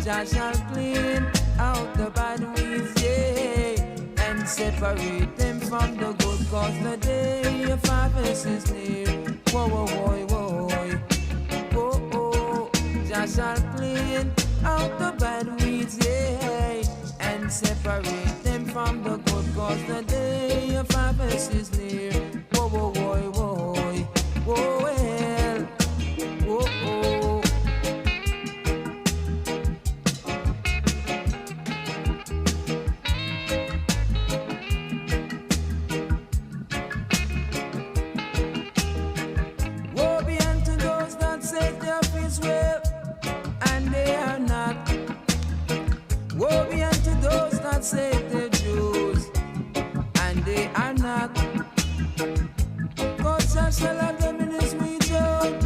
Jah shall clean out the bad weeds, yeah, and separate them from the good, cause the day of harvest is near. Whoa, whoa, whoa, whoa, whoa, oh, Jah shall clean out the bad weeds, yeah, and separate them from the good, cause the day of harvest is near. Whoa, whoa, whoa, whoa, whoa, well, whoa, oh. Woe be unto those that say their feet well, and they are not. Woe be unto those that say they're Jews, and they are not. God shall have them in his region.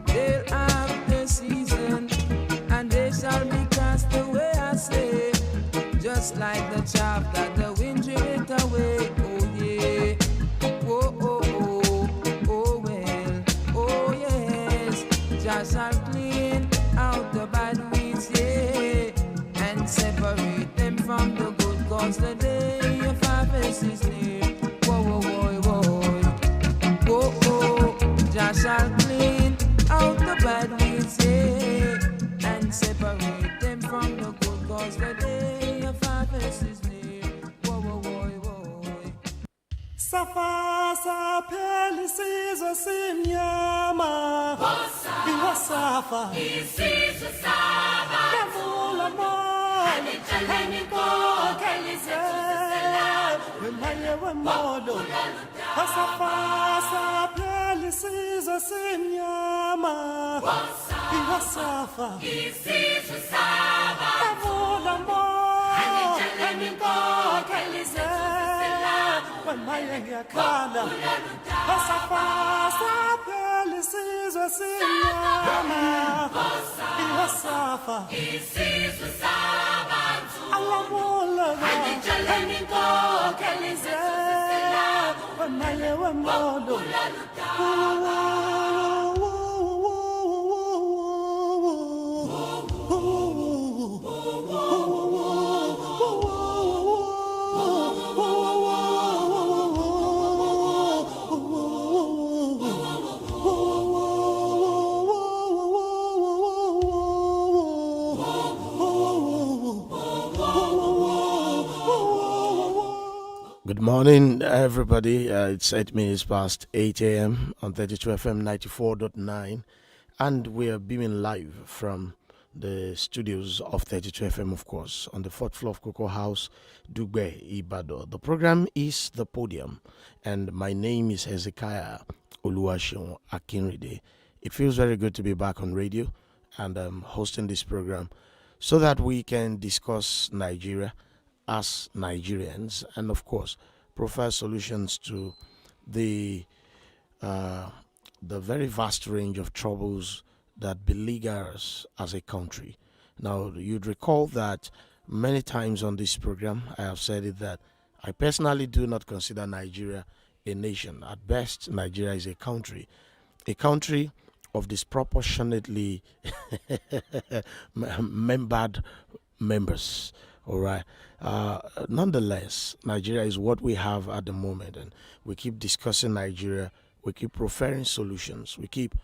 They'll have their season, and they shall be cast away, I say, just like the chaff that the wind drew it away. Oh yeah, oh oh oh, oh well, oh yes. Jah shall clean out the bad weeds, yeah, and separate them from the good, cause the day of harvest is near. Whoa, whoa, whoa, whoa, whoa, oh, Jah shall clean out the bad weeds, yeah, and separate them from the good, cause the day of harvest is near. Whoa, whoa, whoa, whoa. Safa sapheli sizwe simnyama iwasafa Isizwe saba kavula moya Anitshaleni inkokheli zethu zeselamu wemaye wemodo Safa sapheli sizwe simnyama iwasafa Isizwe saba kavula moya Anitshaleni inkokheli zethu zeselamu wemaye ngiyakhala Safa sapheli sizwe simnyama iwasafa Isizwe saba alamula Anitshaleni inkokheli zethu zeselamu wemaye wemodo Good morning, everybody. It's 8 minutes past 8 a.m. on 32 FM 94.9, and we are beaming live from the studios of 32 FM, of course, on the fourth floor of Cocoa House, Dugbe, Ibadan. The program is The Podium, and my name is HEZEKIAH OLUWASEUN AKINRINDE. It feels very good to be back on radio and hosting this program so that we can discuss Nigeria as Nigerians, and of course provide solutions to the very vast range of troubles that beleaguer us as a country. Now, you'd recall that many times on this program I have said it that I personally do not consider Nigeria a nation. At best, Nigeria is a country of disproportionately membered members. All right. Nonetheless, Nigeria is what we have at the moment, and we keep discussing Nigeria. We keep preferring solutions. We keep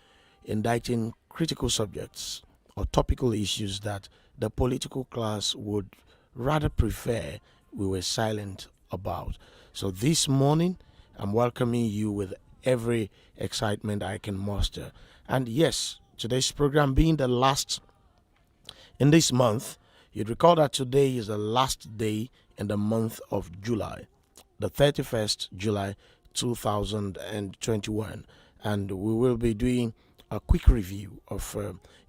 indicting critical subjects or topical issues that the political class would rather prefer we were silent about. So this morning, I'm welcoming you with every excitement I can muster. And yes, today's program being the last in this month, you'd recall that today is the last day in the month of July, the 31st July 2021. And we will be doing a quick review of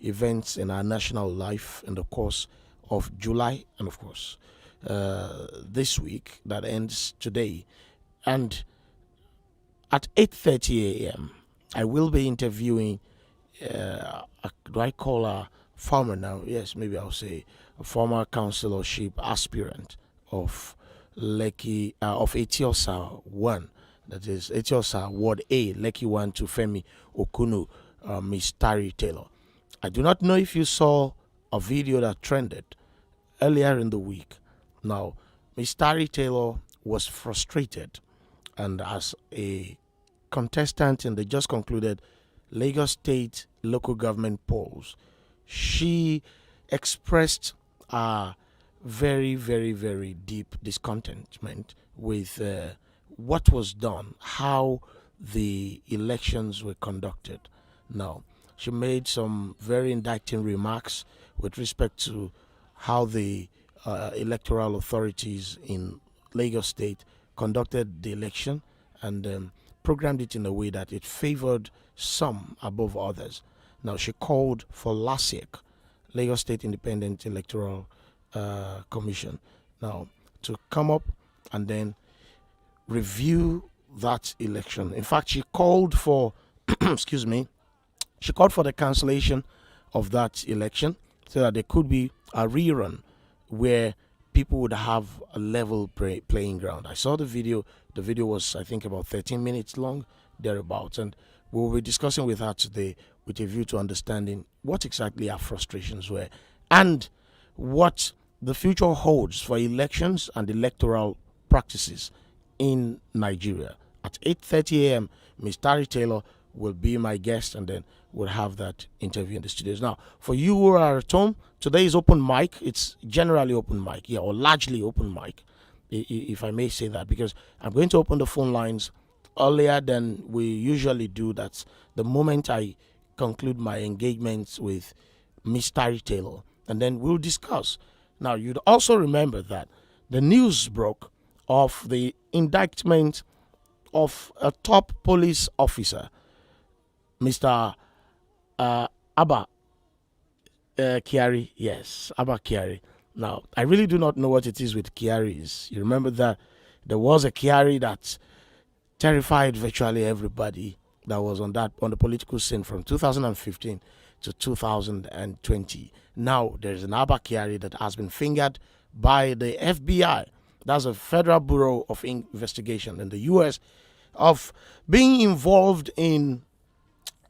events in our national life in the course of July and, of course, this week that ends today. And at 8:30 a.m., I will be interviewing, do I call her former now? Yes, maybe I'll say a former councillorship aspirant of Lekki, of Etiosa 1, that is Etiosa Ward A, Lekki 1 to Femi Okunu, Miss Tari Taylor. I do not know if you saw a video that trended earlier in the week. Now, Ms. Tari Taylor was frustrated, and as a contestant in the just concluded Lagos State local government polls, she expressed a very, very, very deep discontentment with what was done, how the elections were conducted. Now, she made some very indicting remarks with respect to how the electoral authorities in Lagos State conducted the election and programmed it in a way that it favored some above others. Now, she called for LASIK, Lagos State Independent Electoral Commission, now to come up and then review that election. In fact, she called for, excuse me, she called for the cancellation of that election so that there could be a rerun where people would have a level playing ground. I saw the video. The video was, I think, about 13 minutes long, thereabouts. And we will be discussing with her today with a view to understanding what exactly our frustrations were and what the future holds for elections and electoral practices in Nigeria. At 8:30 a.m., Ms. Tari Taylor will be my guest, and then we'll have that interview in the studios. Now, for you who are at home, today is open mic. It's generally open mic, or largely open mic, if I may say that, because I'm going to open the phone lines earlier than we usually do. That's the moment I conclude my engagements with Ms. Tari Taylor, and then we'll discuss. Now, you'd also remember that the news broke of the indictment of a top police officer, Mr. Abba Kyari. Yes, Abba Kyari. Now, I really do not know what it is with Kyaris. You remember that there was a Kyari that terrified virtually everybody that was on the political scene from 2015 to 2020. Now, there's an Abba Kyari that has been fingered by the FBI. That's a Federal Bureau of Investigation in the U.S. of being involved in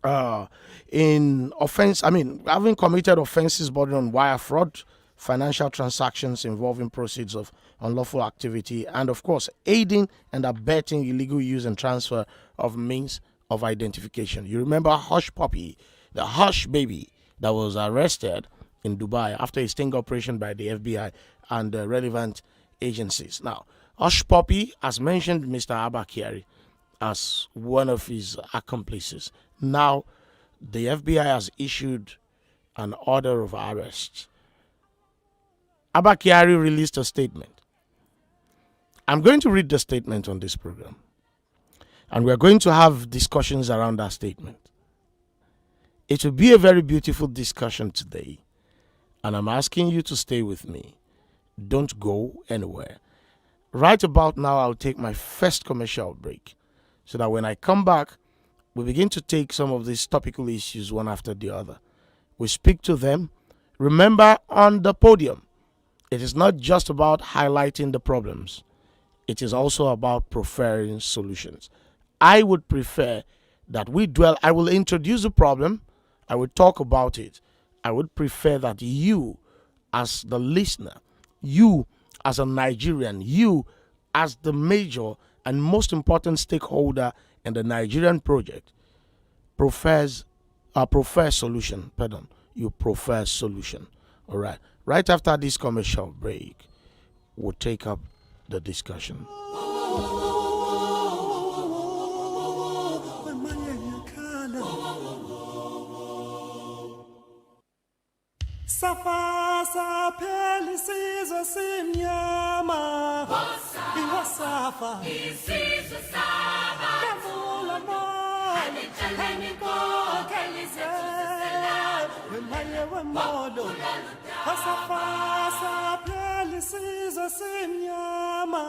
offense. I mean, having committed offenses bordering on wire fraud, financial transactions involving proceeds of unlawful activity, and of course, aiding and abetting illegal use and transfer of means of identification. You remember Hush Puppy, the Hush Baby that was arrested in Dubai after a sting operation by the FBI and relevant agencies. Now, Hush Puppy has mentioned Mr. Abba Kyari as one of his accomplices. Now, the FBI has issued an order of arrest. Abba Kyari released a statement. I'm going to read the statement on this program, and we're going to have discussions around that statement. It will be a very beautiful discussion today, and I'm asking you to stay with me. Don't go anywhere. Right about now, I'll take my first commercial break so that when I come back, we begin to take some of these topical issues one after the other. We speak to them. Remember, on the podium, it is not just about highlighting the problems. It is also about preferring solutions. I would prefer that I will introduce the problem. I will talk about it. I would prefer that you, as the listener, you as a Nigerian, you as the major and most important stakeholder in the Nigerian project, prefer solution. Pardon, you prefer solution. All right. Right after this commercial break, we'll take up the discussion. Safa sapheli sizwe simnyama iwasafa Isizwe saba kavula moya Anitshaleni inkokheli zethu ziselabu wemaye wemodo Safa sapheli sizwe simnyama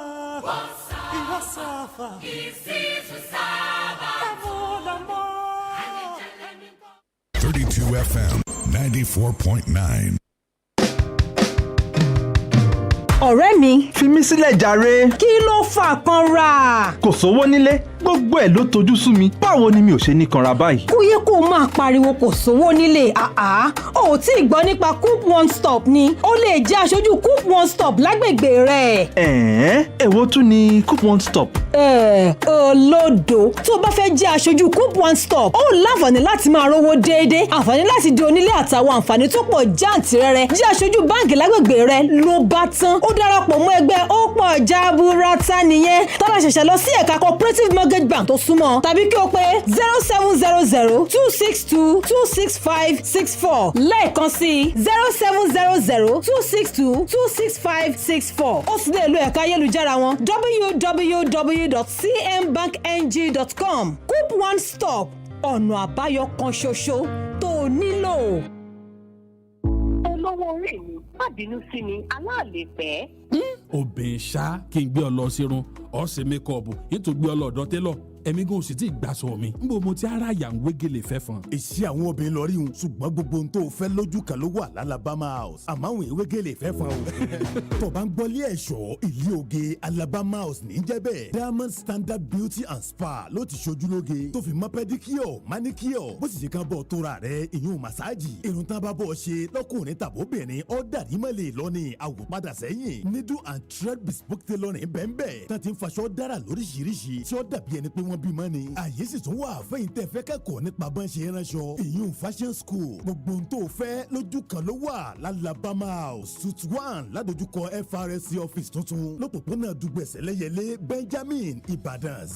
iwasafa Isizwe saba kavula moya Anitshaleni 32 FM 94.9. ọ̀rẹ́ mi fi mí sílẹ̀ jàre. kí ló fà kanra. kò sówó nílé gbogbo ẹ̀ ló tojú sú mi. Báwo ni mi ò ṣe ní kanra báyìí? Kò yẹ kó máa pariwo kò sówó nílé àá. O ò tí ì gbọ́ nípa Coop One Stop ni. O lè jẹ́ aṣojú Coop One Stop lágbègbè rẹ̀. Èwo tún ni Coop One Stop? Olódo. Tó o bá fẹ́ jẹ́ aṣojú Coop One Stop, ó láǹfààní láti máa rówó déédéé, àǹfààní láti di onílé àtàwọn àǹfààní tó pọ̀ jáǹtìrẹrẹ. Jẹ́ aṣojú báǹkì lágbègbè rẹ̀ ló bá tán. Ó darapọ̀ mọ́ ẹgbẹ́ ó pọ̀ jaburata nìyẹn. Tọ́lá ṣẹ̀ṣẹ̀ lọ sí ẹ̀ka Cooperative Mortgage Bank tó súnmọ́ tàbí kí o pè 0700-262-26564 lẹ́ẹ̀kan sí 0700-262-26564. Ó sì lè lo ẹ̀ka ayélujára wọn www.cmbankng.com. Coop One Stop, ọ̀nà àbáyọ kan ṣoṣo tó o nílò. Olówó orí mi, má bínú sí mi, aláàlè pẹ́. Obìnrin ṣá kí n gbé ọ lọ sírun ọ̀sẹ̀ mẹ́kọ̀ọ̀bù nítorí gbé ọ lọ ọ̀dọ̀ télọ̀ ẹ̀mí gan sì ti gbàsọ mi nbọ mo ti ara yà ń wégele fẹ́ fan. èsì àwọn obìnrin lọ rí un ṣùgbọ́n gbogbo ohun tó fẹ́ lójú kan ló wà l'Alabama House àmọ́ àwọn ìwégele fẹ́ fan o. tó bá ń gbọ́lé ẹ̀ṣọ́ ilé oge Alabama House ní jẹ́ bẹ́ẹ̀ Diamond Standard Beauty and Spa ló ti ṣojú lóge tó fi mọ́ pẹ́díkíọ̀ máníkíọ̀ bó sì ṣe kan bọ̀ tóra rẹ̀ ìyún màsáàjì irun tá a bá bọ̀ ṣe lọ́kùnrin tàbóbìnrin ọ̀ dàrí mọ́lẹ̀ lọ́ni àwòpadà sẹ́yìn needle and thread bespoke tailoring bẹ́ẹ̀ tá ti ń faṣọ dára lóríṣiríṣi tí ó dàbí ẹni pé wọ́n bímọ ni àyè sì tún wà fẹ́yìn tẹ́ fẹ́ kẹ́kọ̀ọ́ nípa bọ́n ṣe ránṣọ ìyún fashion school gbogbo ohun tó fẹ́ lójú kan ló wà l'Alabama House suite 1 ládojúkọ FRSC office tuntun lọ́pọ̀pọ̀nà Dùgbẹ̀sẹ̀ lẹ́yẹlé Benjamin Ìbàdàn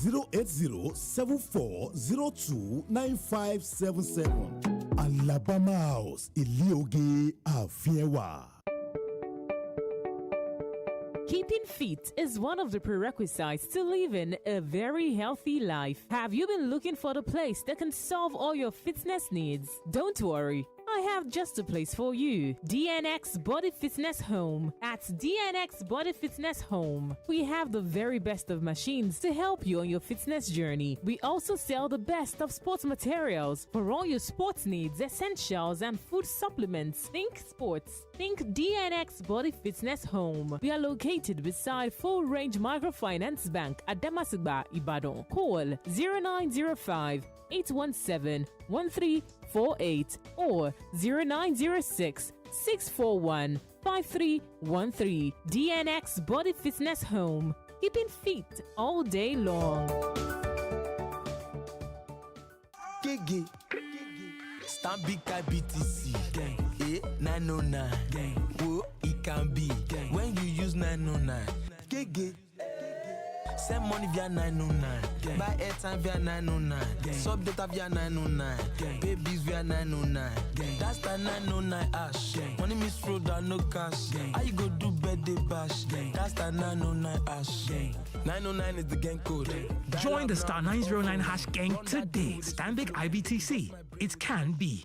08074029577 Alabama House ilé oge ààfin ẹwà. Keeping fit is one of the prerequisites to living a very healthy life. Have you been looking for the place that can solve all your fitness needs? Don't worry. I have just a place for you. DNX Body Fitness Home. At DNX Body Fitness Home, we have the very best of machines to help you on your fitness journey. We also sell the best of sports materials for all your sports needs, essentials, and food supplements. Think sports. Think DNX Body Fitness Home. We are located beside Full Range Microfinance Bank at Damasigba, Ibadan. Call 0905 817 1348 or 0906 641 5313. DNX Body Fitness Home. Keeping fit all day long. Gigi. Stanbic IBTC. Gang. 909. Gang. Whoa, it can be. Gang. When you use 909. Gigi. Send money via 909. Gang. Buy airtime via 909. Gang. Sub data via 909. Gang. Pay bills via 909. Gang. That's the 909 ash. Gang. Money miss road and no cash. Gang. How you go do birthday bash? Gang. That's the 909 ash. Gang. 909 is the gang code. Join the star 909 hash gang today. Stanbic IBTC. It can be.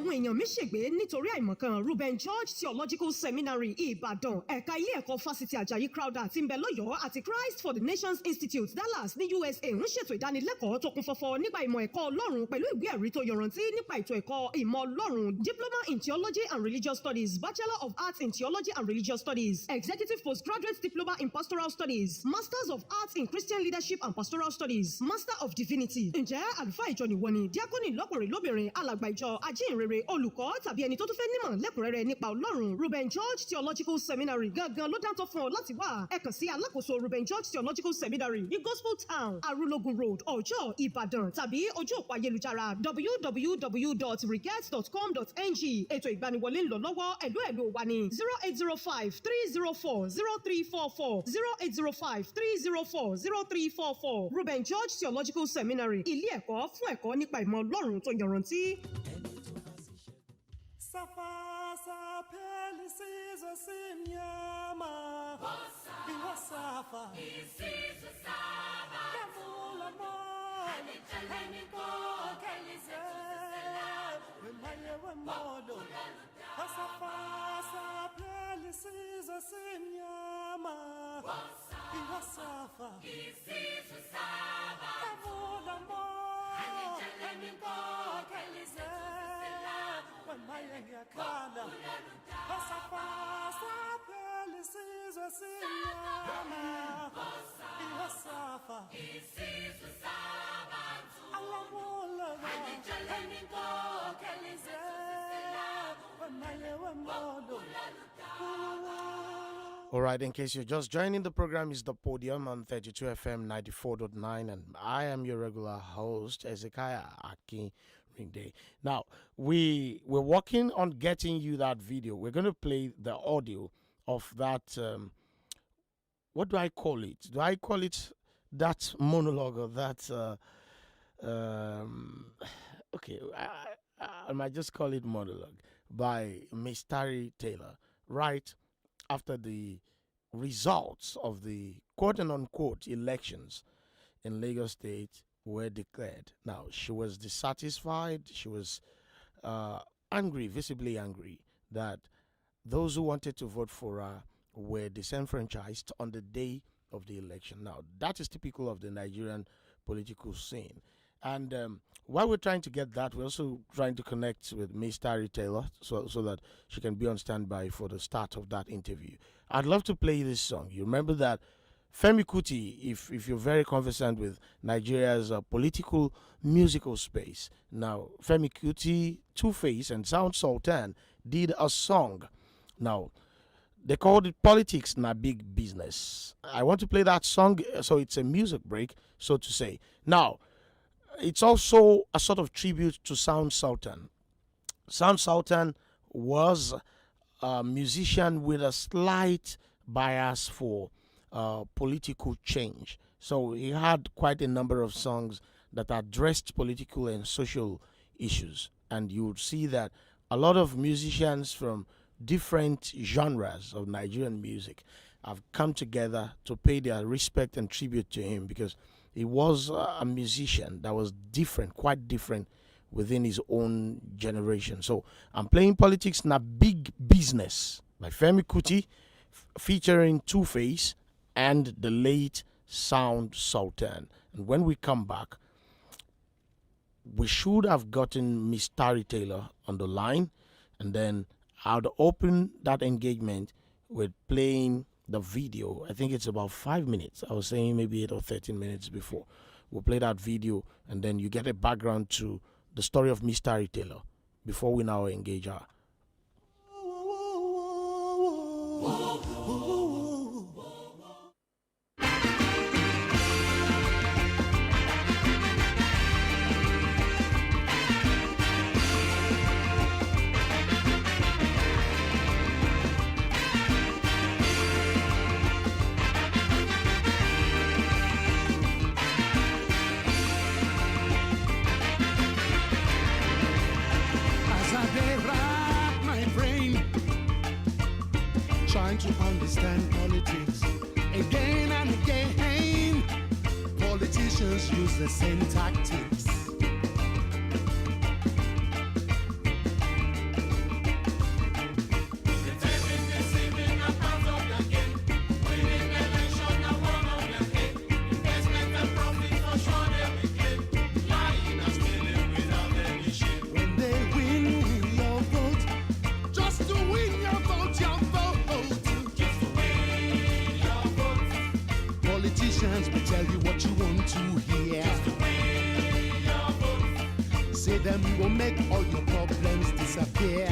Àwọn èèyàn mi ṣègbè nítorí àìmọ̀kan Ruben George Theological Seminary Ìbàdàn ẹ̀ka ilé ẹ̀kọ́ fásitì Àjàyí Crowther tí ń bẹ lọ́yọ̀ọ́ àti Christ for the Nations Institute Dallas ní USA ń ṣètò ìdánilẹ́kọ̀ọ́ tó kún fọ́fọ́ nípa ìmọ̀ ẹ̀kọ́ Ọlọ́run pẹ̀lú ìwé ẹ̀rí tó yọrantí nípa ètò ẹ̀kọ́ ìmọ̀ Ọlọ́run Diploma in Theology and Religious Studies, Bachelor of Arts in Theology and Religious Studies, Executive Postgraduate Diploma in Pastoral Studies, Masters of Arts in Christian Leadership and Pastoral Studies, Master of Divinity. Ǹjẹ́ àlùfáà ìjọ nìwọ ni díákónì lọ́kùnrin lóbìnrin alàgbà ìjọ ajínrere olùkọ́ tàbí ẹni tó tún fẹ́ nímọ̀ lẹ́kùnrẹ́rẹ́ nípa Ọlọ́run Ruben George Theological Seminary gangan ló dáńtọ́ fún ọ láti wá ẹ kàn sí alákòóso Ruben George Theological Seminary ní Gospel Town Arúlógún Road Ọ̀jọ́ Ìbàdàn tàbí ojú òpó ayélujára www.riget.com.ng. ètò ìgbaniwọlé ń lọ lọ́wọ́ ẹ̀lú wa ní 0805-304-0344 0805-304-0344 Ruben George Theological Seminary ilé ẹ̀kọ́ fún ẹ̀kọ́ nípa ìmọ̀ Ọlọ́run tó yanrantí. Safa sapelisizo simnyama Iwasafa Isizo saba Kavula mo Anijaleni ko Kelize Wemaye wemodo Safa sapelisizo simnyama Iwasafa Isizo saba Kavula mo Anijaleni ko Kelize Mayengakhala Pasapasa Pelisizo Sinyama All right, in case you're just joining the program, is the Podium on 32 FM 94.9, and I am your regular host, HEZEKIAH AKINRINDE. Now, we're working on getting you that video. We're going to play the audio of that. What do I call it? Do I call it that monologue or that? Okay, I might just call it monologue by Miss Tari Taylor, right after the results of the quote-unquote elections in Lagos State were declared. Now, she was dissatisfied. She was angry, visibly angry, that those who wanted to vote for her were disenfranchised on the day of the election. Now, that is typical of the Nigerian political scene. And while we're trying to get that, we're also trying to connect with Miss Tari Taylor so that she can be on standby for the start of that interview. I'd love to play this song. You remember that Femi Kuti, if you're very conversant with Nigeria's political musical space. Now, Femi Kuti, Two-Face, and Sound Sultan did a song. Now, they called it Politics Na Big Business. I want to play that song, so it's a music break, so to say. Now, it's also a sort of tribute to Sound Sultan. Sound Sultan was a musician with a slight bias for political change. So he had quite a number of songs that addressed political and social issues. And you would see that a lot of musicians from different genres of Nigerian music have come together to pay their respect and tribute to him, because he was a musician that was different, quite different within his own generation. So I'm playing Politics Na Big Business by Femi Kuti featuring Two-Face and the late Sound Sultan. And when we come back, we should have gotten Miss Tari Taylor on the line, and then I'll open that engagement with playing the video. I think it's about 5 minutes. I was saying maybe 8 or 13 minutes before. We'll play that video, and then you get a background to the story of Miss Tari Taylor before we now engage her. Trying to understand politics again and again. Politicians use the same tactics. We tell you what you want to hear. Say them will make all your problems disappear.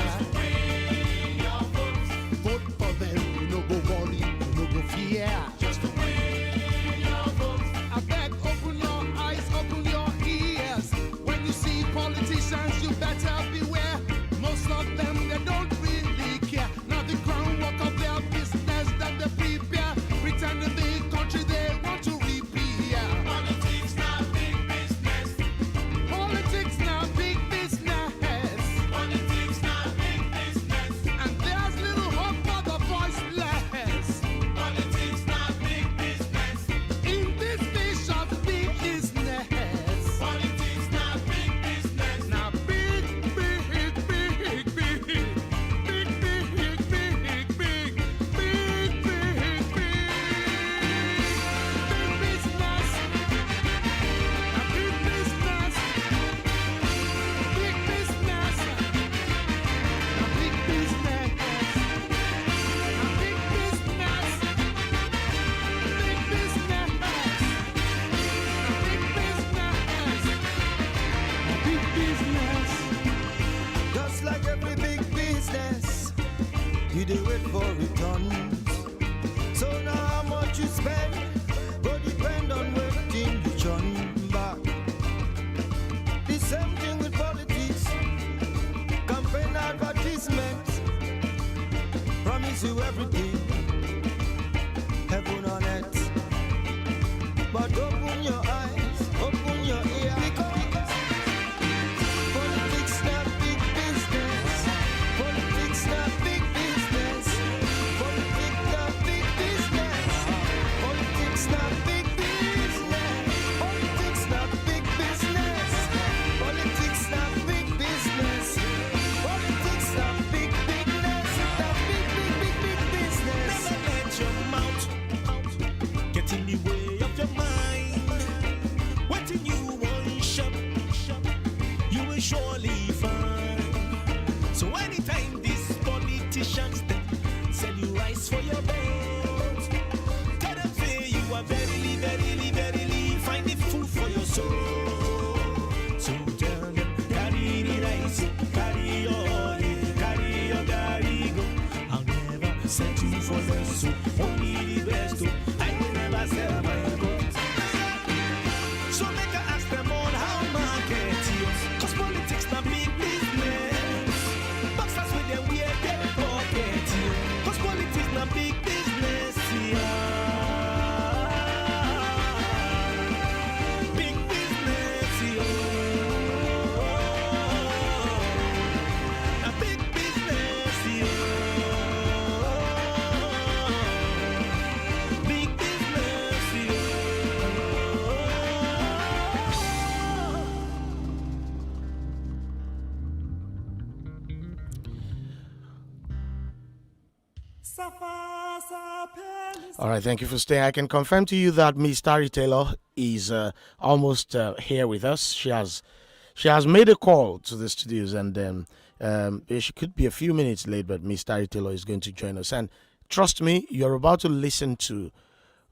Vote for them, you no go worry, you no go fear. Just the way your vote. I beg, open your eyes, open your ears. When you see politicians, you better beware. Most of them, they don't really care. Now the groundwork of their business that they prepare. Pretend to be country they want to repair. Politics not big business. Politics not big business. Politics not for your vote. Tell them say you are verily, verily, verily finding food for your soul. So tell them, carry the rice, carry your oil, carry your gari go. I'll never set you for less, so only the best. I will never sell my goat. So make I ask them all how market you, cause politics not big business. Boxers with them weird dead pocket you, cause politics not big business. Big business, a big business, big business. All right, thank you for staying. I can confirm to you that Miss Tari Taylor is almost here with us. She has made a call to the studios, and she could be a few minutes late, but Miss Tari Taylor is going to join us. And trust me, you're about to listen to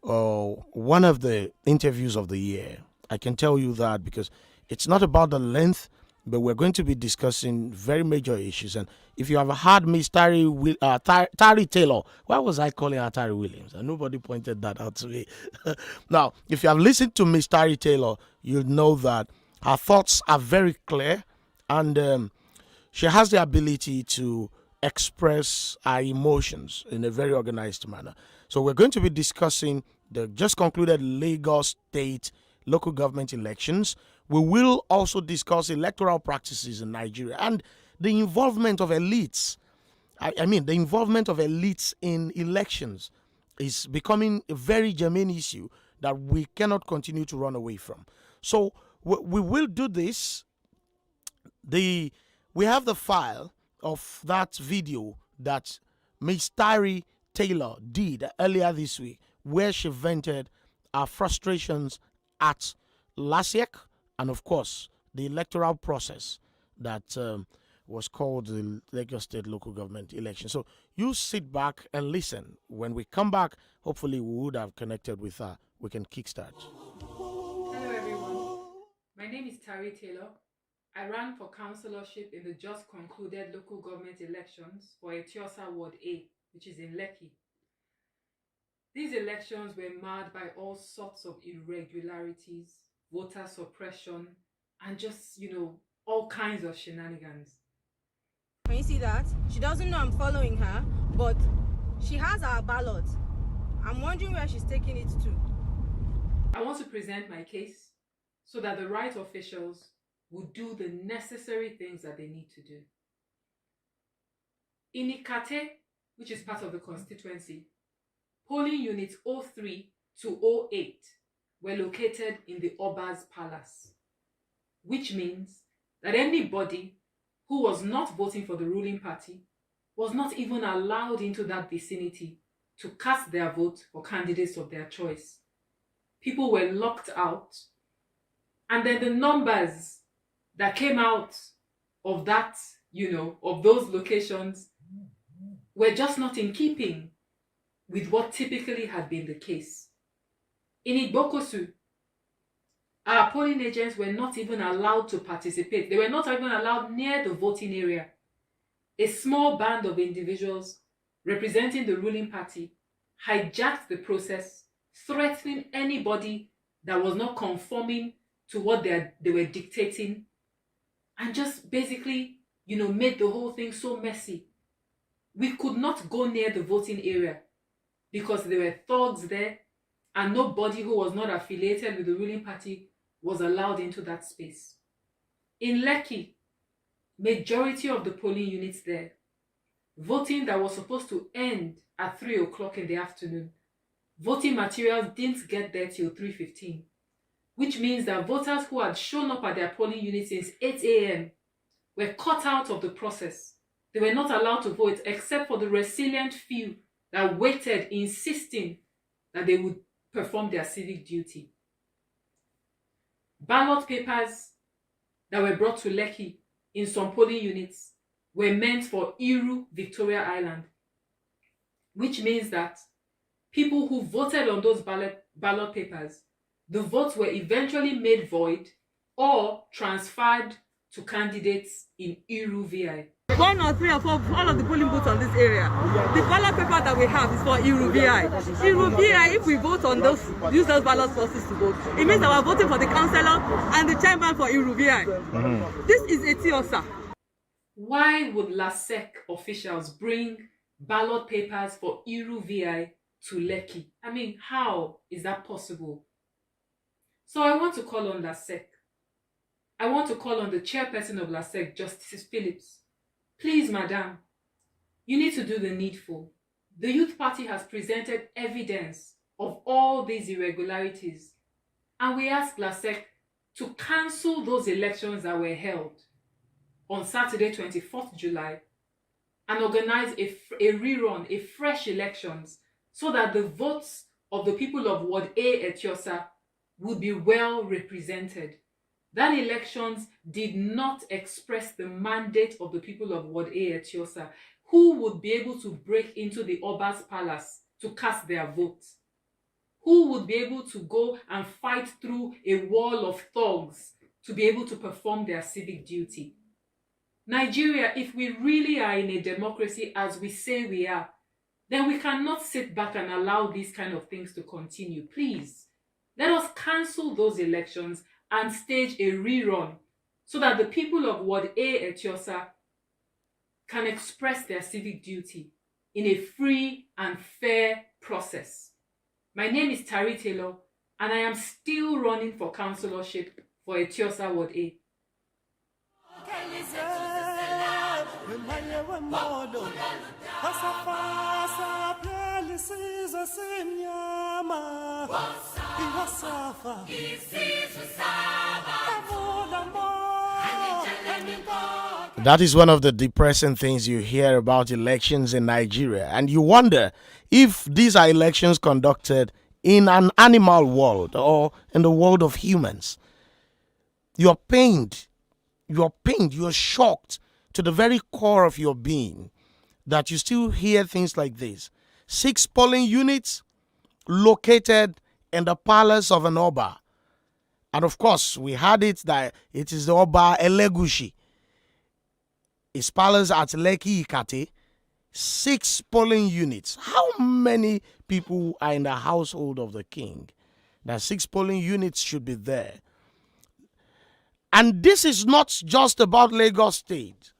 one of the interviews of the year. I can tell you that because it's not about the length, but we're going to be discussing very major issues. And if you have heard Miss Tari Taylor, why was I calling her Tari Williams? And nobody pointed that out to me. Now, if you have listened to Miss Tari Taylor, you'll know that her thoughts are very clear, and she has the ability to express her emotions in a very organized manner. So we're going to be discussing the just concluded Lagos State local government elections. We will also discuss electoral practices in Nigeria and the involvement of elites. I mean, the involvement of elites in elections is becoming a very germane issue that we cannot continue to run away from. So we will do this. We have the file of that video that Ms. Tari Taylor did earlier this week, where she vented her frustrations at LASIEC and, of course, the electoral process that was called the Lagos State local government election. So you sit back and listen. When we come back, hopefully we would have connected with her. We can kickstart. Hello everyone, my name is Tari Taylor. I ran for councillorship in the just concluded local government elections for Etiosa Ward A, which is in Lekki. These elections were marred by all sorts of irregularities, voter suppression, and just, all kinds of shenanigans. Can you see that? She doesn't know I'm following her, but she has our ballot. I'm wondering where she's taking it to. I want to present my case so that the right officials will do the necessary things that they need to do. In Ikate, which is part of the constituency, polling units 03 to 08 were located in the Oba's Palace, which means that anybody who was not voting for the ruling party was not even allowed into that vicinity to cast their vote for candidates of their choice. People were locked out, and then the numbers that came out of that, of those locations were just not in keeping with what typically had been the case. In Igbokosu, our polling agents were not even allowed to participate. They were not even allowed near the voting area. A small band of individuals representing the ruling party hijacked the process, threatening anybody that was not conforming to what they were dictating, and just basically, made the whole thing so messy. We could not go near the voting area because there were thugs there, and nobody who was not affiliated with the ruling party was allowed into that space. In Lekki, majority of the polling units there, voting that was supposed to end at 3 o'clock in the afternoon, voting materials didn't get there till 3:15, which means that voters who had shown up at their polling units since 8 a.m. were cut out of the process. They were not allowed to vote except for the resilient few that waited, insisting that they would perform their civic duty. Ballot papers that were brought to Lekki in some polling units were meant for Iru, Victoria Island. which means that people who voted on those ballot papers, the votes were eventually made void or transferred to candidates in Iru-VI. 1 or 3 or 4, all of the polling booths on this area. The ballot paper that we have is for Iru-VI. Iru-VI, if we vote on those, use those ballot boxes to vote, it means that we're voting for the councillor and the chairman for Iru-VI. This is Etiosa. Why would LASEC officials bring ballot papers for Iru-VI to Lekki? I mean, how is that possible? So I want to call on LASEC. I want to call on the chairperson of LASEC, Justice Phillips. Please, madam, you need to do the needful. The Youth Party has presented evidence of all these irregularities, and we ask LASEC to cancel those elections that were held on Saturday, 24th July, and organize a rerun, a fresh elections, so that the votes of the people of Ward A Etiosa would be well represented. That elections did not express the mandate of the people of Ward A Etiosa, who would be able to break into the Oba's palace to cast their votes, who would be able to go and fight through a wall of thugs to be able to perform their civic duty. Nigeria, if we really are in a democracy as we say we are, then we cannot sit back and allow these kind of things to continue. Please, let us cancel those elections and stage a rerun so that the people of Ward A Etiosa can express their civic duty in a free and fair process. My name is Tari Taylor, and I am still running for councillorship for Etiosa Ward A. That is one of the depressing things you hear about elections in Nigeria, and you wonder if these are elections conducted in an animal world or in the world of humans. You're pained, you're shocked to the very core of your being that you still hear things like this. 6 polling units located in the palace of an Oba. And of course, we had it that it is the Oba Elegushi. His palace at Lekki Ikate. 6 polling units. How many people are in the household of the king? That 6 polling units should be there. And this is not just about Lagos State.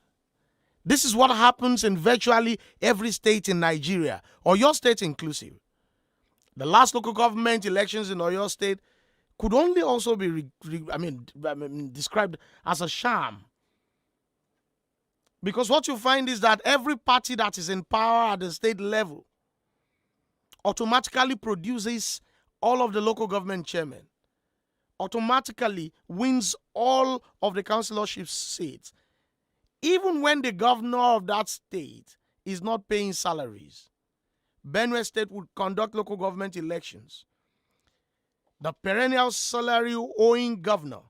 This is what happens in virtually every state in Nigeria, Oyo State inclusive. The last local government elections in Oyo State could only also be described as a sham. Because what you find is that every party that is in power at the state level automatically produces all of the local government chairmen, automatically wins all of the councillorship seats, even when the governor of that state is not paying salaries. Benue State would conduct local government elections. The perennial salary-owing governor,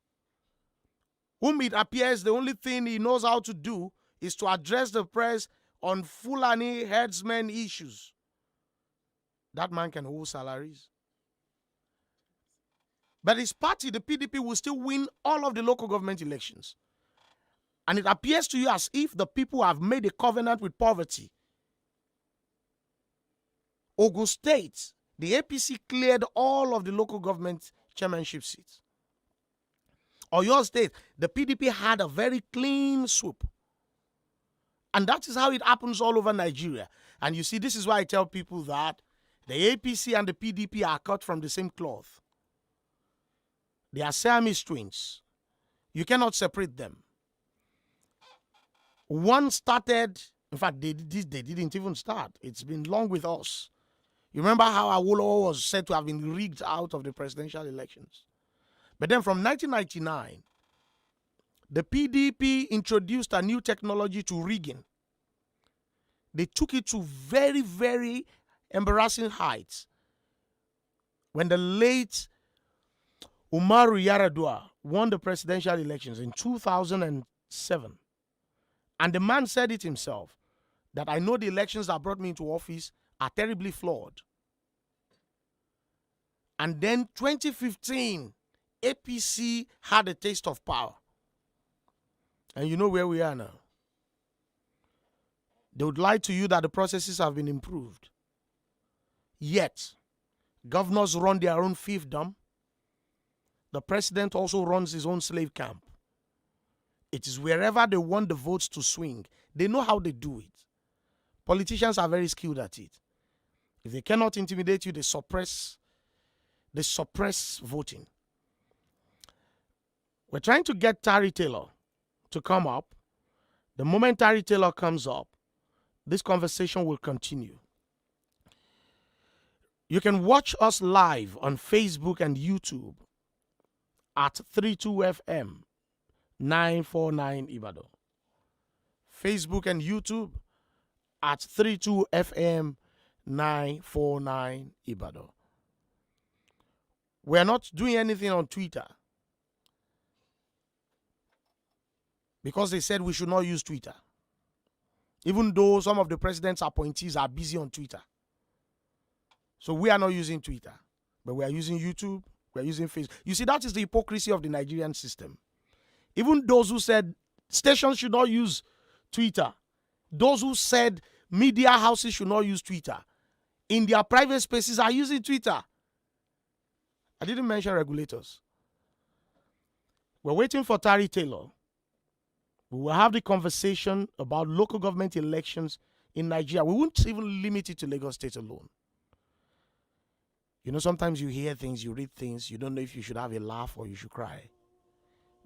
whom it appears the only thing he knows how to do is to address the press on Fulani herdsmen issues. That man can hold salaries. But his party, the PDP, will still win all of the local government elections. And it appears to you as if the people have made a covenant with poverty. Ogun State, the APC cleared all of the local government chairmanship seats. Oyo State, the PDP had a very clean swoop. And that is how it happens all over Nigeria. And you see, this is why I tell people that the APC and the PDP are cut from the same cloth. They are Siamese twins. You cannot separate them. One started, in fact, they didn't even start. It's been long with us. You remember how Awolowo was said to have been rigged out of the presidential elections. But then from 1999, the PDP introduced a new technology to rigging. They took it to very, very embarrassing heights. When the late Umaru Yar'Adua won the presidential elections in 2007, and the man said it himself, that I know the elections that brought me into office are terribly flawed. And then 2015, APC had a taste of power. And you know where we are now. They would lie to you that the processes have been improved. Yet, governors run their own fiefdom. The president also runs his own slave camp. It is wherever they want the votes to swing. They know how they do it. Politicians are very skilled at it. If they cannot intimidate you, they suppress voting. We're trying to get Tari Taylor to come up. The moment Tari Taylor comes up, this conversation will continue. You can watch us live on Facebook and YouTube at 32FM 949 Ibadan. Facebook and YouTube at 32FM 949 Ibadan. We're not doing anything on Twitter because they said we should not use Twitter. Even though some of the president's appointees are busy on Twitter. So we are not using Twitter, but we are using YouTube, we are using Facebook. You see, that is the hypocrisy of the Nigerian system. Even those who said stations should not use Twitter, those who said media houses should not use Twitter, in their private spaces are using Twitter. I didn't mention regulators. We're waiting for Tari Taylor. We will have the conversation about local government elections in Nigeria. We won't even limit it to Lagos State alone. You know, sometimes you hear things, you read things, you don't know if you should have a laugh or you should cry.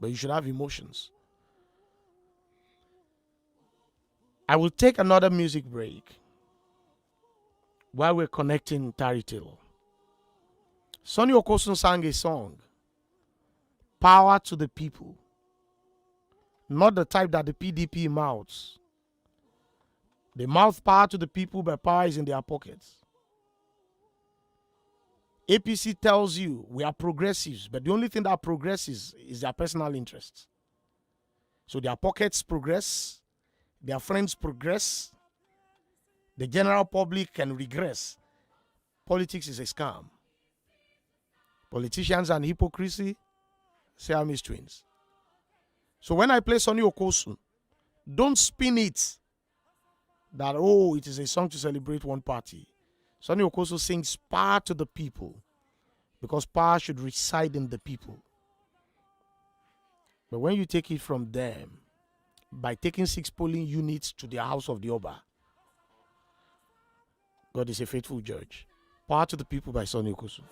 But you should have emotions. I will take another music break while we're connecting Tari Taylor. Sonny Okosun sang a song, Power to the People. Not the type that the PDP mouths. They mouth power to the people, but power is in their pockets. APC tells you we are progressives, but the only thing that progresses is their personal interests. So their pockets progress, their friends progress, the general public can regress. Politics is a scam. Politicians and hypocrisy, Siamese twins. So when I play Sonny Okosun, don't spin it that, oh, it is a song to celebrate one party. Sonny Okosun sings power to the people because power should reside in the people. But when you take it from them by taking 6 polling units to their house of the Oba, God is a faithful judge. Power to the people by Sonny Okosun.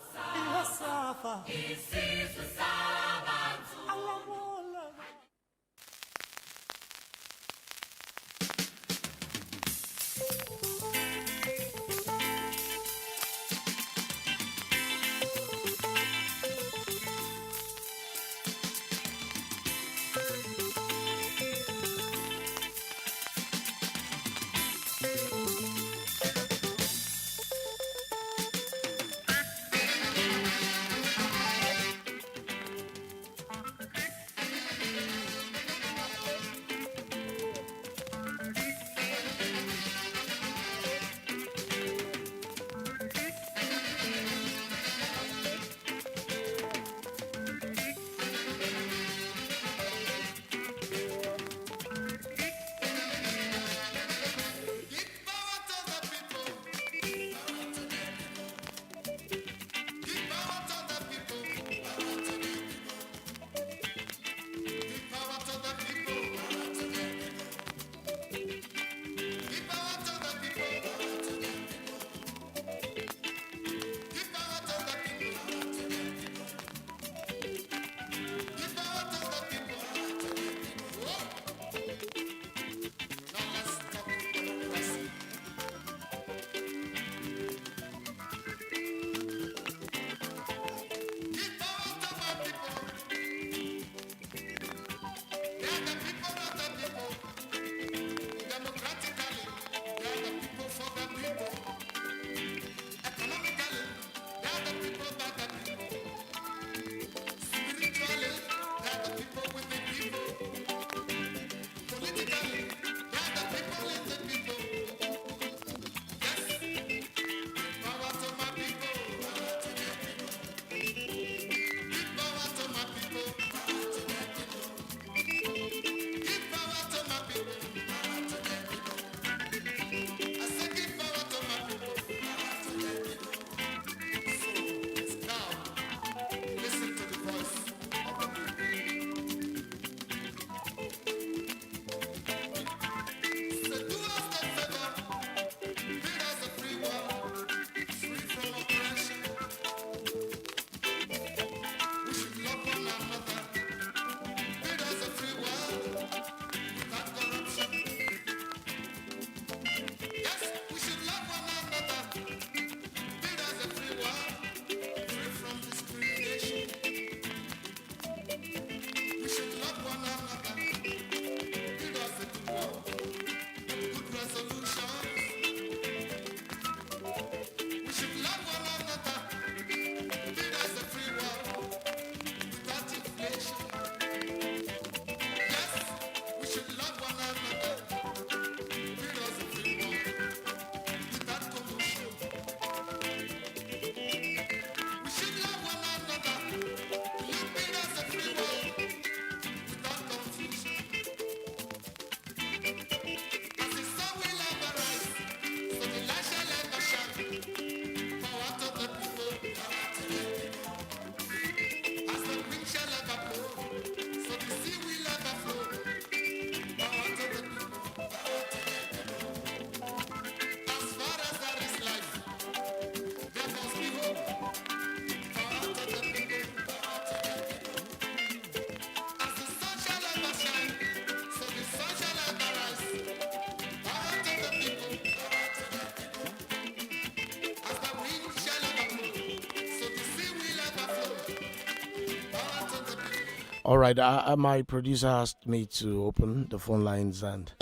All right, my producer asked me to open the phone lines, and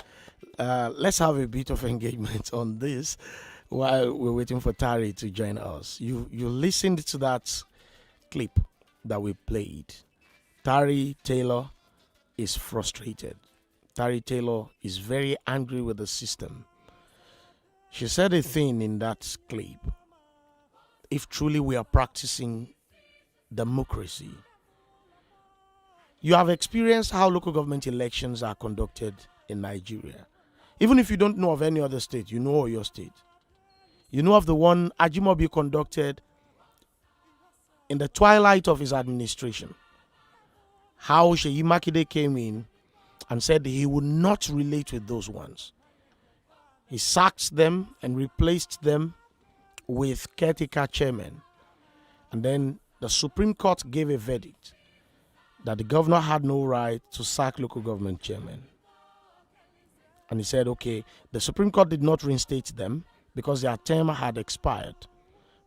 let's have a bit of engagement on this while we're waiting for Tari to join us. You listened to that clip that we played. Tari Taylor is frustrated. Tari Taylor is very angry with the system. She said a thing in that clip. If truly we are practicing democracy, you have experienced how local government elections are conducted in Nigeria. Even if you don't know of any other state, you know your state. You know of the one Ajimobi conducted in the twilight of his administration. How Seyi Makinde came in and said he would not relate with those ones. He sacked them and replaced them with caretaker chairmen. And then the Supreme Court gave a verdict that the governor had no right to sack local government chairmen. And he said, okay, the Supreme Court did not reinstate them because their term had expired.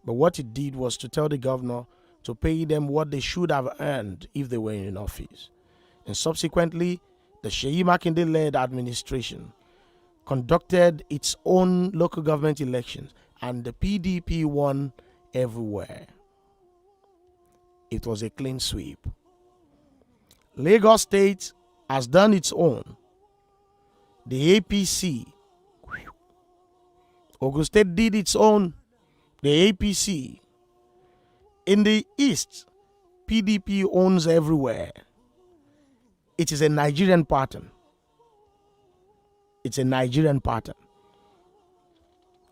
But what it did was to tell the governor to pay them what they should have earned if they were in office. And subsequently, the Seyi Makinde-led administration conducted its own local government elections, and the PDP won everywhere. It was a clean sweep. Lagos State has done its own. The APC. Ogun State did its own. The APC. In the East, PDP owns everywhere. It is a Nigerian pattern. It's a Nigerian pattern.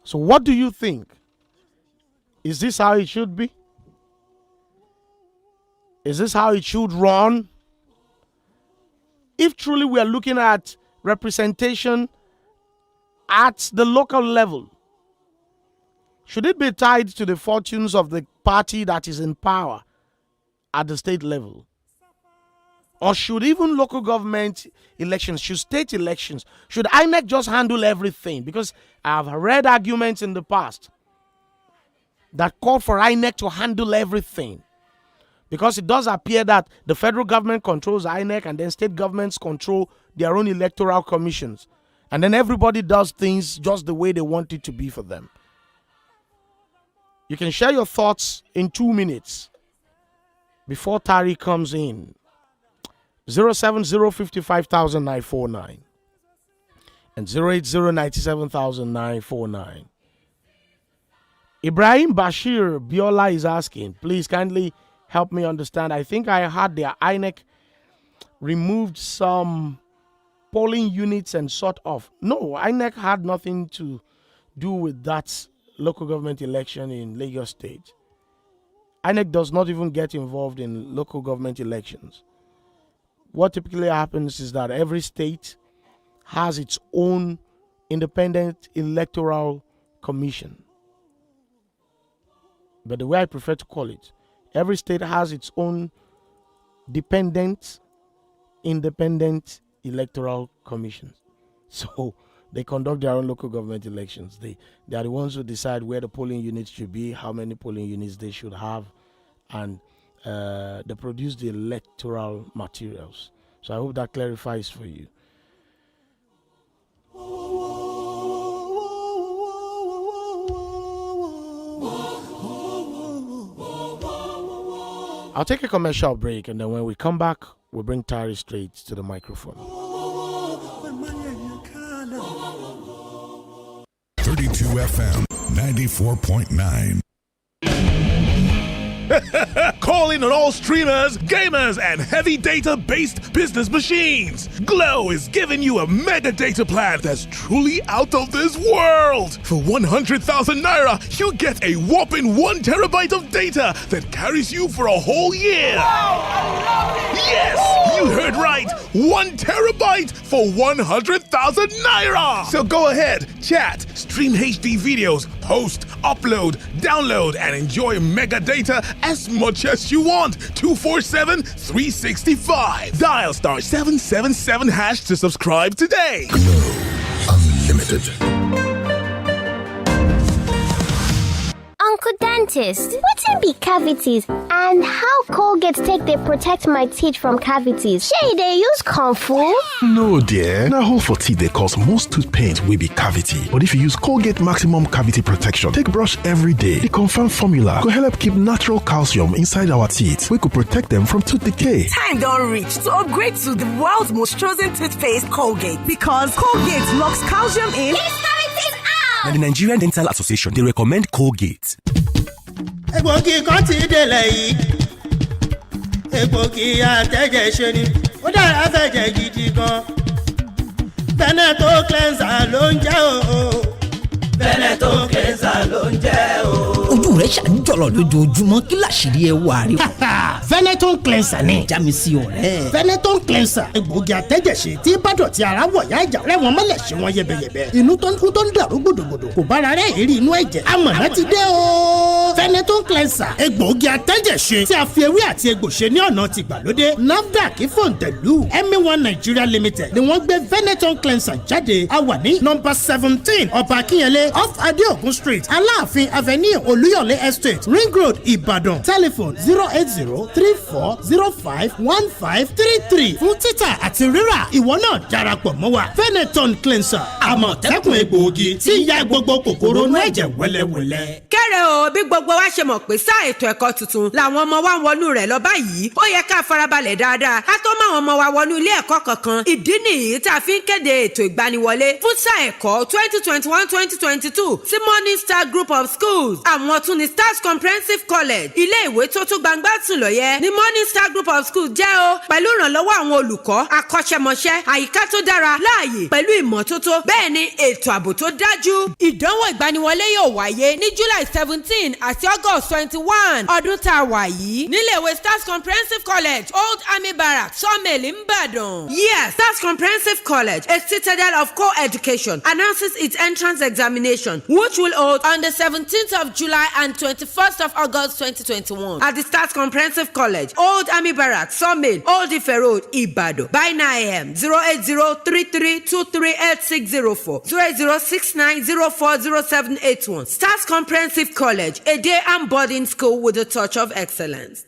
So what do you think? Is this how it should be? Is this how it should run? If truly we are looking at representation at the local level, should it be tied to the fortunes of the party that is in power at the state level? Or should even local government elections, should state elections, should INEC just handle everything? Because I've read arguments in the past that call for INEC to handle everything. Because it does appear that the federal government controls INEC and then state governments control their own electoral commissions. And then everybody does things just the way they want it to be for them. You can share your thoughts in 2 minutes before Tari comes in. 070-55,949 and 080-97,949. Ibrahim Bashir Biola is asking, please kindly help me understand. I think I heard the INEC removed some polling units and sort of. No, INEC had nothing to do with that local government election in Lagos State. INEC does not even get involved in local government elections. What typically happens is that every state has its own independent electoral commission. But the way I prefer to call it, every state has its own independent electoral commission. So they conduct their own local government elections. They are the ones who decide where the polling units should be, how many polling units they should have, and they produce the electoral materials. So I hope that clarifies for you. I'll take a commercial break, and then when we come back, we'll bring Tari straight to the microphone. 32 FM 94.9. Calling on all streamers, gamers, and heavy data-based business machines. Glow is giving you a mega data plan that's truly out of this world. For 100,000 Naira, you get a whopping 1 terabyte of data that carries you for a whole year. Wow, I love it! Yes, you heard right. 1 terabyte for 100,000 Naira. So go ahead, chat, stream HD videos, post, upload, download, and enjoy mega data as much as you want. 247 365. Dial star 777 hash to subscribe today. Glow Unlimited. Uncle Dentist, what can be cavities and how Colgate take they protect my teeth from cavities? Shey they use Kung Fu? No dear, na hole for teeth they cause most tooth pains will be cavity. But if you use Colgate Maximum Cavity Protection, take brush every day. The confirmed formula could help keep natural calcium inside our teeth. We could protect them from tooth decay. Time don't reach to upgrade to the world's most chosen toothpaste, Colgate. Because Colgate locks calcium in. And the Nigerian Dental Association, they recommend Colgate. Egbògi kan ti délẹ̀ yìí. Egbògi àtẹ̀jẹ̀ ṣe ni. Ó dára fẹ̀jẹ̀ gidi gan. Veneto cleanser ló ń jẹ́ o. Veneto cleanser ló ń jẹ́ o. Ojú rẹ̀ ṣàǹjọ̀lọ̀ lójoojúmọ́ kí làṣírí ẹ wà rí. Veneton cleanser ni. Jámi sí ọ̀rẹ́. Veneton cleanser. Egbògi àtẹ̀jẹ̀ṣe tí bádọ̀tí ara wọ̀ yá ìjà rẹ̀ wọ́n mọ́lẹ̀ ṣe wọ́n yẹbẹyẹbẹ. Inú tó ń kú tó ń dàrú gbòdògbòdò. Kò bára rẹ̀ èrí inú ẹ̀jẹ̀. Amọ̀nà ti dé o. Veneton cleanser. Egbògi àtẹ̀jẹ̀ṣe tí a fi ewé àti egbò ṣe ní ọ̀nà tìgbàlódé. NAFDAC Fòǹtẹ̀lù ME1 Nigeria Limited ni wọ́n gbé Veneton cleanser jáde. A wà ní nọ́mbà 17 Ọba Akínyẹlé off Adeogun Street Aláàfin Avenue Olúyọ̀lé Estate Ring Road Ìbàdàn. Telephone 08034051533 fún títà àti rírà. Ìwọ náà darapọ̀ mọ́ wa. Veneton cleanser àmọ̀tẹ́kùn egbòogi tí ń ya gbogbo kòkòrò inú ẹ̀jẹ̀ wẹ́lẹ́wẹ́lẹ́. Kẹ́rẹ́ o bí gbogbo wa ṣe mọ̀ pé sáà ètò ẹ̀kọ́ tuntun làwọn ọmọ wa ń wọnú rẹ̀ lọ báyìí. Ó yẹ ká farabalẹ̀ dáadáa ká tó máwọn ọmọ wa wọnú ilé ẹ̀kọ́ kankan. Ìdí nìyí tá a fi ń kéde ètò ìgbaniwọlé fún sáà ẹ̀kọ́ 2021-2022 sí Morning Star Group of Schools. Àwọn tún ní Stars Comprehensive College. Ilé ìwé tó tún gbangba sùn lọ yẹ ní Morning Star Group of Schools jẹ́ o. Pẹ̀lú ìrànlọ́wọ́ àwọn olùkọ́ akọ́ṣẹ́mọṣẹ́ àyíká tó dára láàyè pẹ̀lú ìmọ́tótó. Bẹ́ẹ̀ ni ètò ààbò tó dájú. Ìdánwò ìgbaniwọlé yóò wáyé ní July 17 àti August 21 ọdún tá a wà yìí. Nílé ìwé Stars Comprehensive College Old Army Barracks Sawmill Ìbàdàn. Yes, Stars Comprehensive College, a citadel of co-education, announces its entrance examination, which will hold on the 17th of July and 21st of August 2021 at the Stars Comprehensive College, Old Army Barracks, Sawmill, Old Ife Road, Ibadan. By 9 a.m. 08033238604, 08069040781. Stars Comprehensive College, a day and boarding school with a touch of excellence.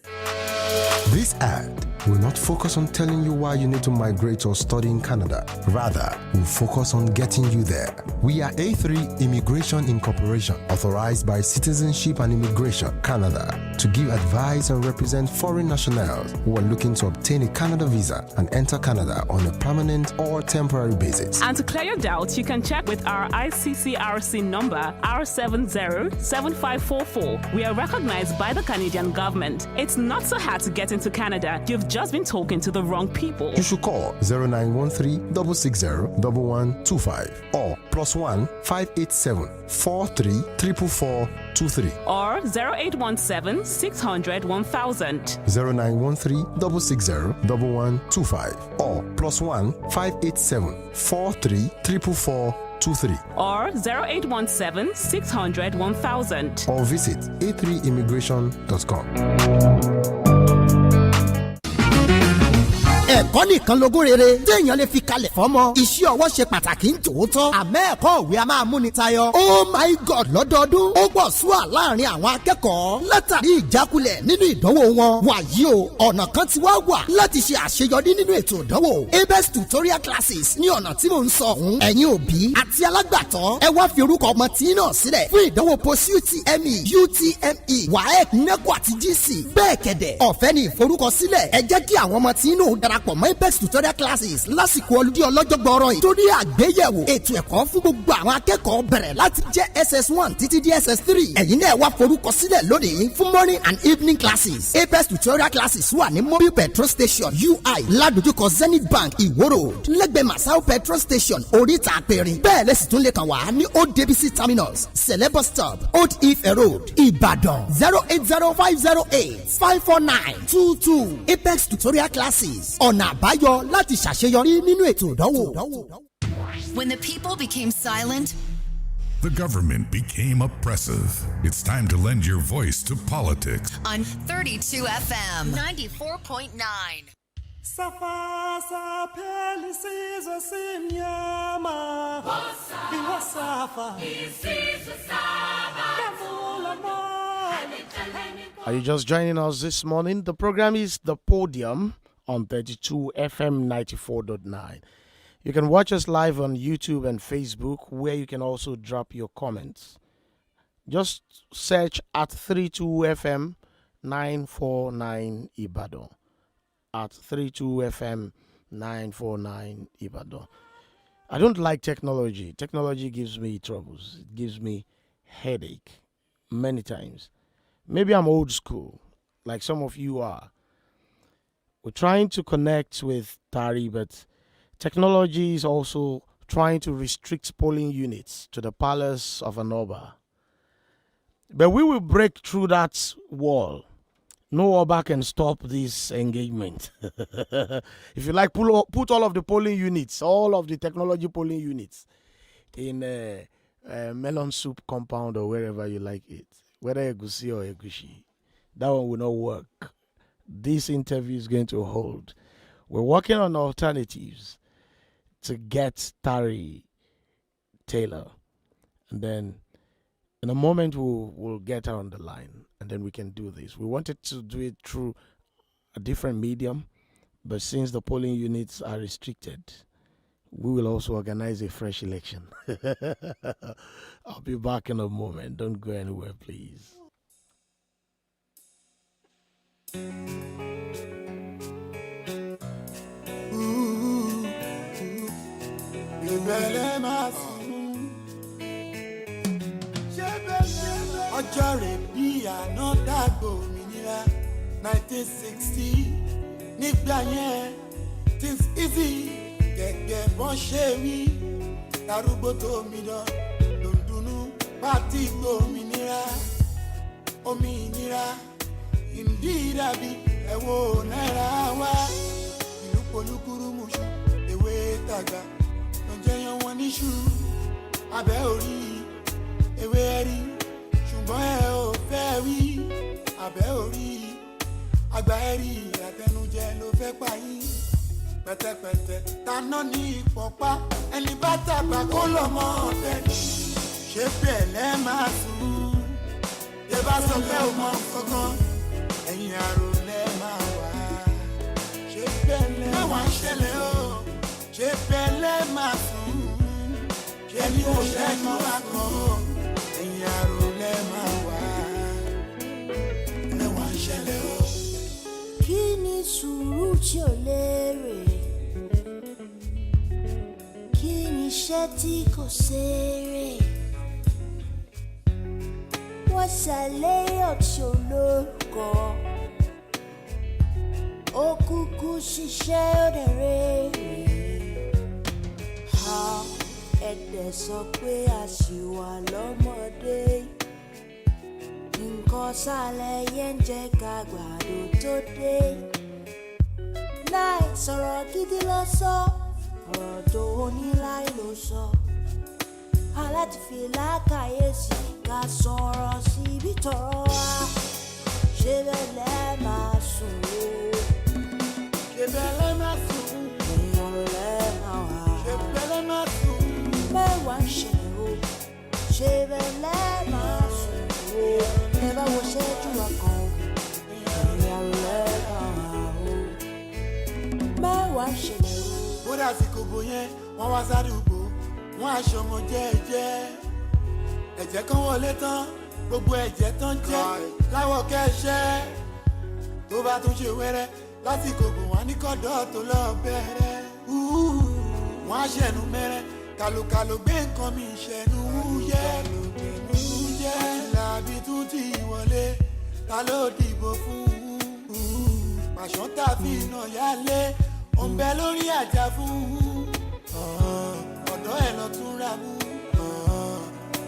This ad will not focus on telling you why you need to migrate or study in Canada. Rather, we'll focus on getting you there. We are A3 Immigration Incorporation, authorized by Citizenship and Immigration Canada to give advice and represent foreign nationals who are looking to obtain a Canada visa and enter Canada on a permanent or temporary basis. And to clear your doubts, you can check with our ICCRC number R707544. We are recognized by the Canadian government. It's not so hard to get into Canada. You've just been talking to the wrong people. You should call 0913-660-1125 or +1 587 43 444 23 or 0817 600 1000 0913-660-1125 or +1 587 43 444 23 or 0817 600 1000 or visit a3immigration.com. ẹ̀kọ́ nìkan lógún rere téèyàn lè fi kalẹ̀ fọ́mọ. iṣẹ́ ọwọ́ ṣe pàtàkì ń tòótọ́. àmọ́ ẹ̀kọ́ òwe a máa múni tayọ. oh my god lọ́dọọdún ó pọ̀ súà láàrin àwọn akẹ́kọ̀ọ́ látàrí ìjákulẹ̀ nínú ìdánwò wọn. wàyí o ọ̀nà kan ti wá wà láti ṣe àṣeyọrí nínú ètò ìdánwò. abes tutorial classes ní ọ̀nà tí mò ń sọ ọ̀hún. ẹ̀yin òbí àti alágbàtọ́ ẹ wá fi orúkọ ọmọ tí náà sílẹ̀ fún ìdánwò post UTME UTME WAEC NECO àti GC. bẹ́ẹ̀ kẹ̀dẹ̀ ọ̀fẹ́ ni ìforúkọsílẹ̀. ẹ jẹ́ kí àwọn ọmọ tí náà darapọ̀ mọ́ apex tutorial classes lásìkò ọlùdí ọlọ́jọ́ gbọ́rọ̀ yìí. torí àgbéyẹ̀wò ètò ẹ̀kọ́ fún gbogbo àwọn akẹ́kọ̀ọ́ bẹ̀rẹ̀ láti jẹ́ SS1 títí di SS3. ẹ̀yin náà wá forúkọ sílẹ̀ lónìí fún morning and evening classes. apex tutorial classes wà ní mobile petrol station UI ládojúkọ Zenith Bank Iwo Road lẹ́gbẹ̀ẹ́ Masao petrol station oríta àpẹrin. bẹ́ẹ̀ lẹ́sìn tún lè kàn wá ní Old DBC terminals Celebo stop Old Ife Road Ìbàdàn 08050854922 apex tutorial classes ọ̀nà àbáyọ láti ṣàṣeyọrí nínú ètò ìdánwò. When the people became silent, the government became oppressive. It's time to lend your voice to politics. On 32 FM 94.9. Safasa pelisizo simnyama Iwasafa Isizwe saba Kavula Are you just joining us this morning? The program is The Podium on 32 FM 94.9. You can watch us live on YouTube and Facebook, where you can also drop your comments. Just search at 32 FM 949 Ibadan. At 32 FM 949 Ibadan. I don't like technology. Technology gives me troubles. It gives me headache many times. Maybe I'm old school, like some of you are. We're trying to connect with Tari, but technology is also trying to restrict polling units to the palace of an Oba. But we will break through that wall. No Oba can stop this engagement. If you like, put all of the polling units, all of the technology polling units in a melon soup compound or wherever you like it, whether egusi or egushi. That one will not work. This interview is going to hold. We're working on alternatives to get Tari Taylor. And then in a moment, we'll get her on the line. And then we can do this. We wanted to do it through a different medium, but since the polling units are restricted, we will also organize a fresh election. I'll be back in a moment. Don't go anywhere, please. Ọjọ́ rẹ̀ bí àná dàgbò òmìnira 1960 nígbà yẹn things easy gẹ́gẹ́ bọ́n ṣe wí darúgbó tó mi dán lòdùnú pátí gbòmìnira òmìnira ìdí dàbí ẹ̀wọ̀ náírà wá ìlú polúkúrú mùsù ewé tàgbà ló jẹyàn wọn níṣu abẹ́ orí ewé rí. Ṣùgbọ́n ẹ ò fẹ́ wí abẹ́ orí àgbà ẹ̀rí àtẹnujẹ ló fẹ́ pa yín pẹ̀tẹ̀pẹ̀tẹ̀ taná ní ìpọ̀pá ẹni bá tàgbà kó lọ mọ́ ọ̀fẹ́ ṣé bẹ́ẹ̀ lẹ́ máa sùn ẹ bá sọ pé ò mọ kankan ẹ̀yìn àrò lẹ́ máa wà ṣé bẹ́ẹ̀ lẹ́ máa ṣẹlẹ̀ o ṣé bẹ́ẹ̀ lẹ́ máa sùn ṣé ní òṣèlú wa kan ẹ̀yìn àrò. Kí ni sùúrù tí ò lérè? Kí ni iṣẹ́ tí kò ṣeré? Wọ́n ṣàléyàn tí ò lórúkọ. Ó kúkú ṣiṣẹ́ ó dẹ̀ rèrè. Ẹ̀dẹ̀ sọ pé a ṣì wà lọ́mọdé. Nǹkan sálẹ̀ yẹn ń jẹ́ ká gbàdo tó dé. Láì sọ̀rọ̀ gidi lọ sọ, ọ̀rọ̀ tó ní láì ló sọ. Aláti fi lákàyèsí ká sọ̀rọ̀ síbi tọ̀rọ̀ wá. Ṣé bẹ́ẹ̀ lẹ́ máa sùn o? Ṣé bẹ́ẹ̀ lẹ́ máa sùn? Èèyàn lẹ́ máa wà. Ṣé bẹ́ẹ̀ lẹ́ máa sùn? Mẹ́wàá ń ṣẹlẹ̀ o. Ṣé bẹ́ẹ̀ lẹ́ máa sùn o? Ẹ bá wo ṣẹ́jú wa kan o. Èèyàn lẹ́ máa wà o. Mẹ́wàá ń ṣẹlẹ̀ o. Bódà sí kòbó yẹn, wọ́n wá sádùúgbò, wọ́n aṣọ ọmọ jẹ́ẹ́jẹ́. Ẹ̀jẹ̀ kan wọlé tán, gbogbo ẹ̀jẹ̀ tán jẹ́ láwọ̀ kẹ́ṣẹ́. Tó bá tún ṣe wẹ́rẹ́, lásìkò bò wọ́n ní kọ́dọ̀ tó lọ bẹ̀rẹ̀. Wọ́n á ṣẹ̀nu mẹ́rẹ́, kàlùkàlù gbé nǹkan mi ṣẹ̀nu wúyẹ́. Làbí tún ti wọlé, ta ló dìbò fún? Pàṣán tàbí iná yálé, òǹbẹ lórí àjà fún. Ọ̀dọ́ ẹ̀ lọ tún ra mú.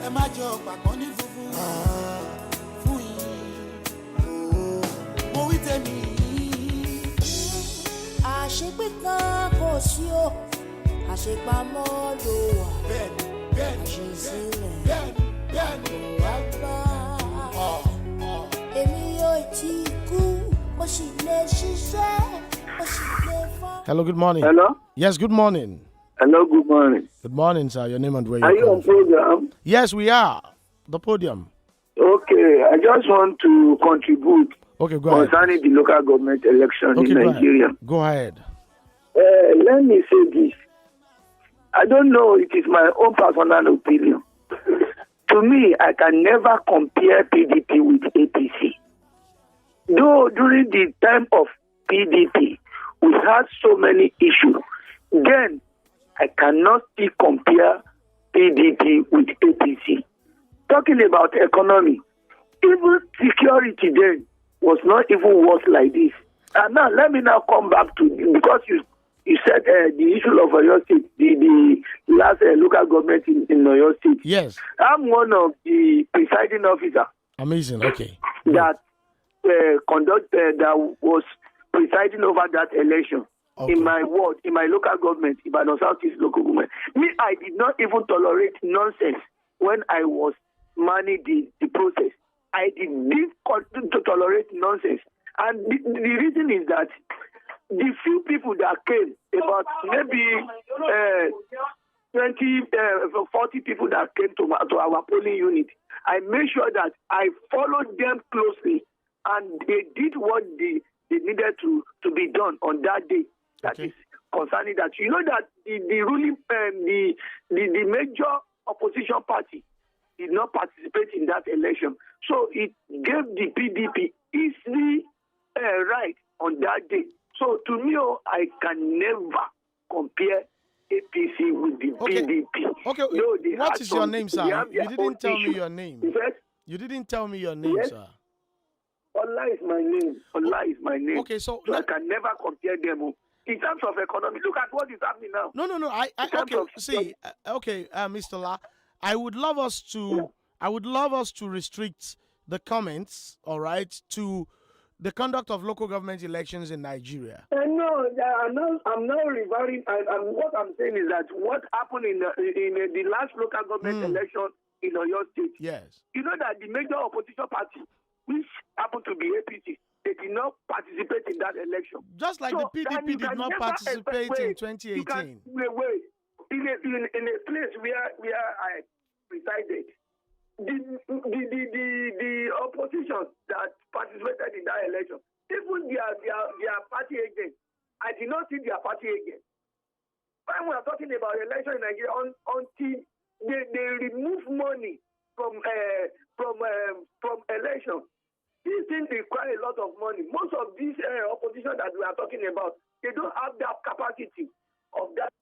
Ẹ má jọ pàpọ̀ ní funfun. Fún yín, mo wí tèmi. Àṣepé kan kò sí o, àṣepamọ́ ló wà. Àṣesílẹ̀ kò wá gbà. Èmi yóò tí kú, mo sì lè ṣiṣẹ́, mo sì lè fọ́. Hello, good morning. Hello? Yes, good morning. Hello, good morning. Good morning, sir. Your name and where Are you're you on calling from. program? Yes, we are. The Podium. Okay, I just want to contribute concerning the local government election in Nigeria. Go ahead. Let me say this. I don't know, it is my own personal opinion. To me, I can never compare PDP with APC. Though during the time of PDP, we had so many issues, then I cannot still compare PDP with APC. Talking about economy, even security then was not even worse like this. And now let me now come back to, because you said the issue of Oyo State, the last local government in Oyo State. Yes. I'm one of the presiding officer. Amazing. Okay. That that was presiding over that election. Okay. In my ward, in my local government, in my Southeast local government. Me, I did not even tolerate nonsense when I was managing the process. I did not tolerate nonsense. And the reason is that the few people that came, about maybe 40 people that came to our polling unit, I made sure that I followed them closely and they did what they needed to be done on that day. That is concerning that. You know that the ruling, the major opposition party did not participate in that election. So it gave the PDP easily right on that day. So to me, I can never compare APC with the PDP. Okay, no, what is your name, sir? You didn't tell me your name. Yes? You didn't tell me your name, sir. Allah is my name. Allah is my name. Okay, so I can never compare them. In terms of economy, look at what is happening now. No. Mr. La, I would love us to restrict the comments, all right, to the conduct of local government elections in Nigeria. No, I'm not referring. What I'm saying is that what happened in the last local government election in Oyo State. Yes. You know that the major opposition party, which happened to be APC, they did not participate in that election. Just like the PDP did not participate in 2018. Wait. In a place where I resided, the opposition that participated in that election, even their party agents, I did not see their party agents. When we are talking about election in Nigeria, until they remove money from election, these things require a lot of money. Most of these opposition that we are talking about, they don't have that capacity of that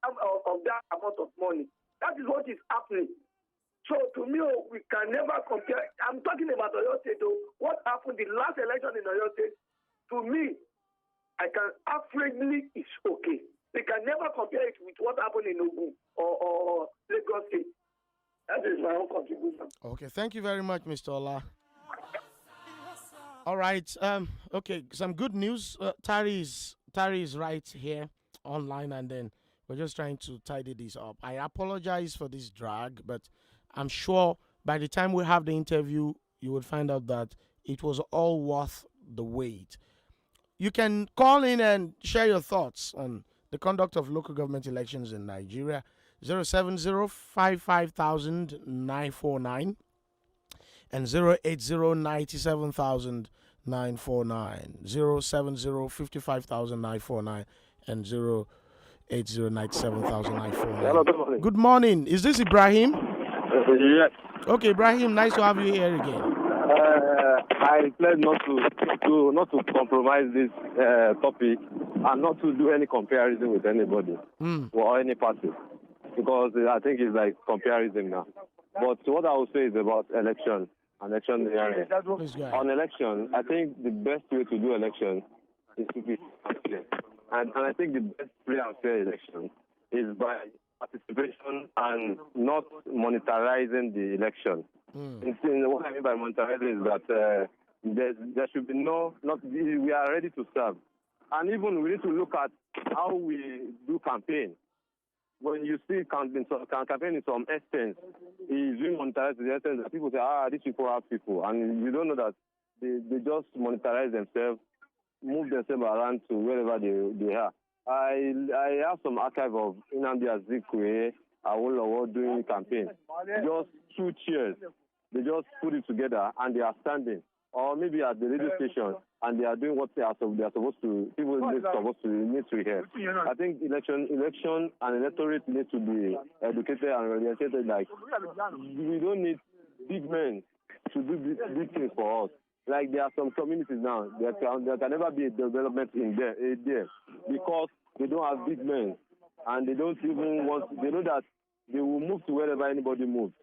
amount of money. That is what is happening. So to me, we can never compare. I'm talking about Oyo State. What happened the last election in Oyo State? To me, I can averagely it's okay. We can never compare it with what happened in Ogun or Lagos State. That is my own contribution. Okay, thank you very much, Mr. Ola. All right. Okay, some good news. Tari is right here online, and then we're just trying to tidy this up. I apologize for this drag, but I'm sure by the time we have the interview, you will find out that it was all worth the wait. You can call in and share your thoughts on the conduct of local government elections in Nigeria. 070-55,949 and 080-97,949. 070-55,949 and 080-97,949. Good morning. Is this Ibrahim? Yes. Okay, Ibrahim, nice to have you here again. I pledge not to compromise this topic and not to do any comparison with anybody or any party, because I think it's like comparison now. But what I will say is about election area. On election, I think the best way to do election is to be fair. And I think the best way of fair election is by participation and not monetarizing the election. What I mean by monetarizing is that there should be we are ready to serve. And even we need to look at how we do campaign. When you see campaign in some essence, is being monetized to the essence that people say, these people have people. And you don't know that they just monetize themselves, move themselves around to wherever they are. I have some archive of Nnamdi Azikiwe, Awolowo doing campaign. Just 2 chairs. they just put it together and they are standing, or maybe at the radio station and they are doing what they are supposed to. People need to hear. I think election and electorate need to be educated and oriented. Like, we don't need big men to do big things for us. Like, there are some communities now, there can never be a development in there because they don't have big men, and they don't even want. They know that they will move to wherever anybody moves.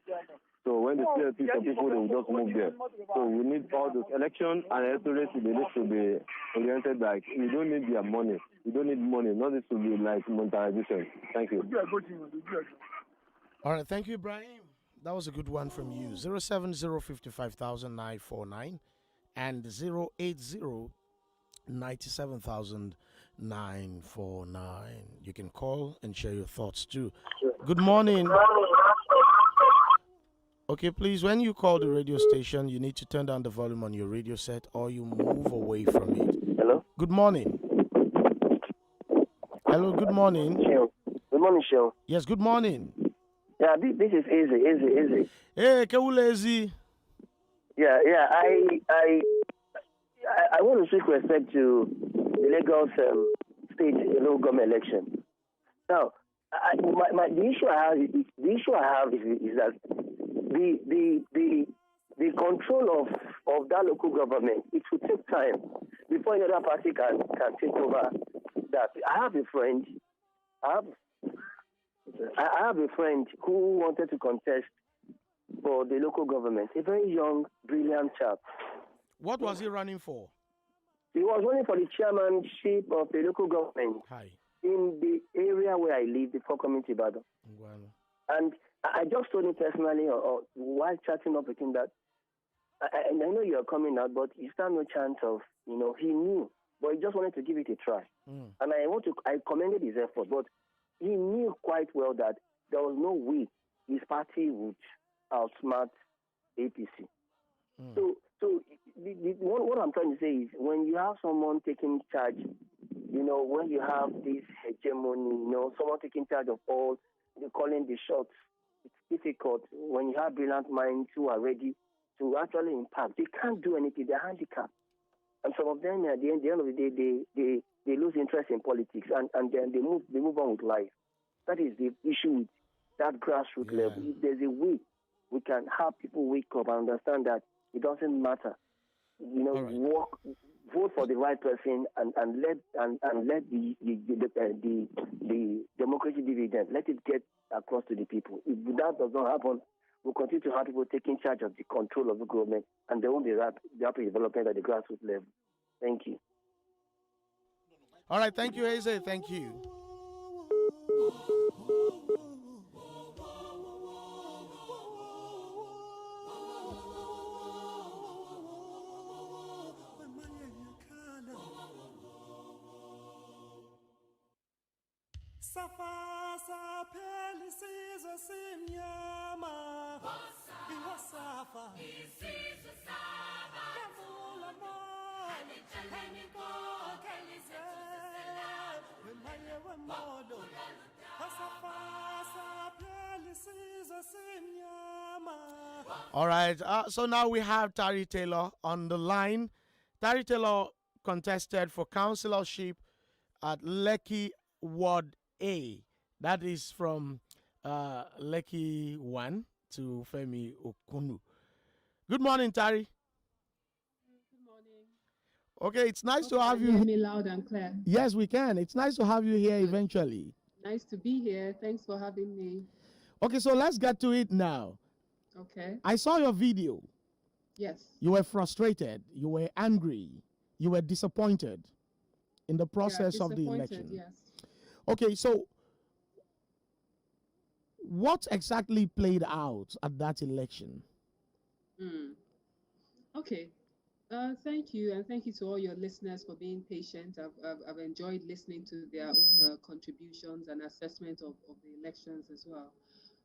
So when they see a piece of people, they will just move there. So we need all those election and electorate. They need to be oriented like, we don't need their money. We don't need money. Nothing to be like monetization. Thank you. All right, thank you, Ibrahim. That was a good one from you. 070-55,949 and 080-97,949. You can call and share your thoughts too. Good morning. Okay, please, when you call the radio station, you need to turn down the volume on your radio set or you move away from it. Hello? Good morning. Hello, good morning. Shell. Good morning, Shell. Yes, good morning. Yeah, this is Easy. Hey, Kewulezi. Yeah. I want to seek respect to the Lagos state local government election. Now, the issue I have is that the control of that local government, it will take time before another party can take over that. I have a friend who wanted to contest for the local government, a very young, brilliant chap. What was he running for? He was running for the chairmanship of the local government in the area where I live, the community Ibadan. Well. And I just told him personally, or while chatting up with him, that I know you are coming out, but you stand no chance of, he knew, but he just wanted to give it a try. And I commended his effort, but he knew quite well that there was no way his party would outsmart APC. So what I'm trying to say is, when you have someone taking charge, when you have this hegemony, someone taking charge of all, they're calling the shots, it's difficult. When you have brilliant minds who are ready to actually impact, they can't do anything, they're handicapped. And some of them, at the end of the day, they lose interest in politics and then they move on with life. That is the issue with that grassroots level. If there's a way we can have people wake up and understand that it doesn't matter. Vote for the right person and let the democracy dividend, let it get across to the people. If that does not happen, we'll continue to have people taking charge of the control of the government, and there won't be rapid development at the grassroots level. Thank you. All right, thank you, Eze. Thank you. Safa pelisizo simnyama iwasafa isizo saba kavula mo anichaleni ko kalize wemaye wemodo safa pelisizo simnyama. All right, so now we have Tari Taylor on the line. Tari Taylor contested for councillorship at Lekki Ward A. That is from Lekki 1 to Femi Okunu. Good morning, Tari. Good morning. Okay, it's nice to have you. Hear me loud and clear. Yes, we can. It's nice to have you here eventually. Nice to be here. Thanks for having me. Okay, so let's get to it now. Okay. I saw your video. Yes. You were frustrated. You were angry. You were disappointed in the process of the election. Yes. Okay, so what exactly played out at that election? Okay. Thank you, and thank you to all your listeners for being patient. I've enjoyed listening to their own contributions and assessment of the elections as well.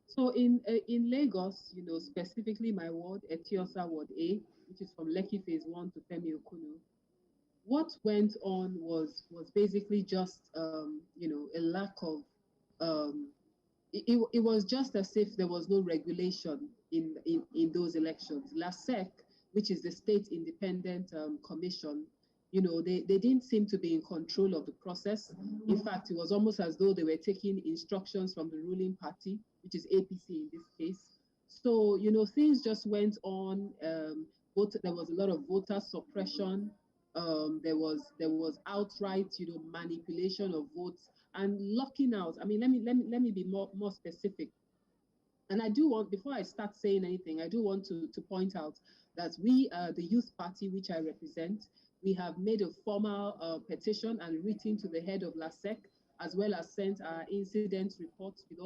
So in Lagos, specifically my ward, Etiosa Ward A, which is from Lekki Phase 1 to Femi Okunu, what went on was basically just a lack of it was just as if there was no regulation in those elections. LASEC, which is the State Independent Commission, they didn't seem to be in control of the process. In fact, it was almost as though they were taking instructions from the ruling party, which is APC in this case. So, things just went on. There was a lot of voter suppression. There was outright, manipulation of votes and locking out. I mean, let me be more specific. And I do want, before I start saying anything, I do want to point out that we, the Youth Party, which I represent, we have made a formal petition and written to the head of LASEC, as well as sent our incident reports with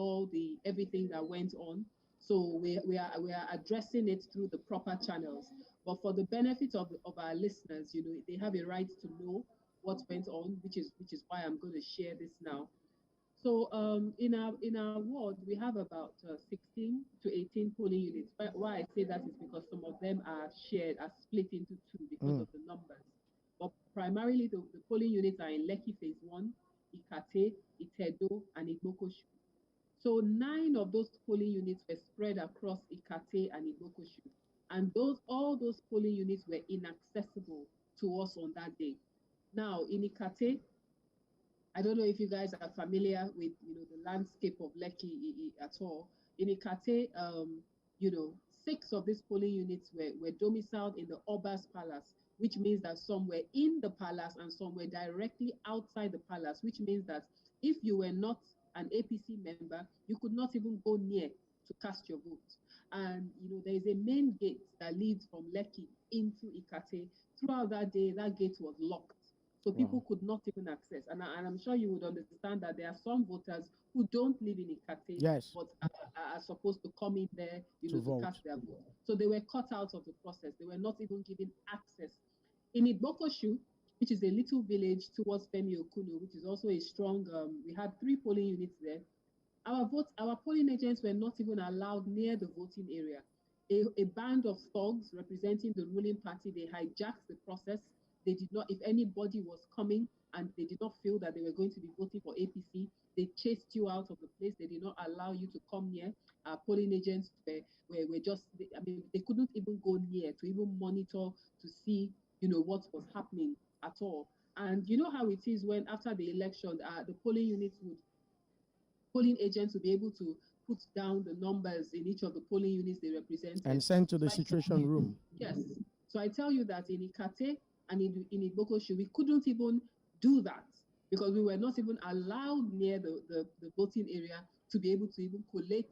everything that went on. So we are addressing it through the proper channels. But for the benefit of our listeners, they have a right to know what went on, which is why I'm going to share this now. So in our ward, we have about 16 to 18 polling units. But why I say that is because some of them are split into two because of the numbers. But primarily, the polling units are in Lekki Phase 1, Ikate, Itedo, and Igbokoshu. So 9 of those polling units were spread across Ikate and Igbokoshu. And all those polling units were inaccessible to us on that day. Now, in Ikate, I don't know if you guys are familiar with the landscape of Lekki at all. In Ikate, 6 of these polling units were domiciled in the Oba's Palace, which means that some were in the palace and some were directly outside the palace, which means that if you were not an APC member, you could not even go near to cast your vote. And there is a main gate that leads from Lekki into Ikate. Throughout that day, that gate was locked. So people could not even access. And I'm sure you would understand that there are some voters who don't live in Ikate, yes, but are supposed to come in there to cast their vote. So they were cut out of the process. They were not even given access. In Igbokoshu, which is a little village towards Femi Okunu, which is also a strong, we had 3 polling units there. Our polling agents were not even allowed near the voting area. A band of thugs representing the ruling party, they hijacked the process. They did not, if anybody was coming and they did not feel that they were going to be voting for APC, they chased you out of the place. They did not allow you to come near. Our polling agents were just, they couldn't even go near to even monitor to see, what was happening at all. And you know how it is when after the election, the polling agents would be able to put down the numbers in each of the polling units they represent and send to the situation room. Yes. So I tell you that in Ikate and in Igbokoshu, we couldn't even do that because we were not even allowed near the voting area to be able to even collate,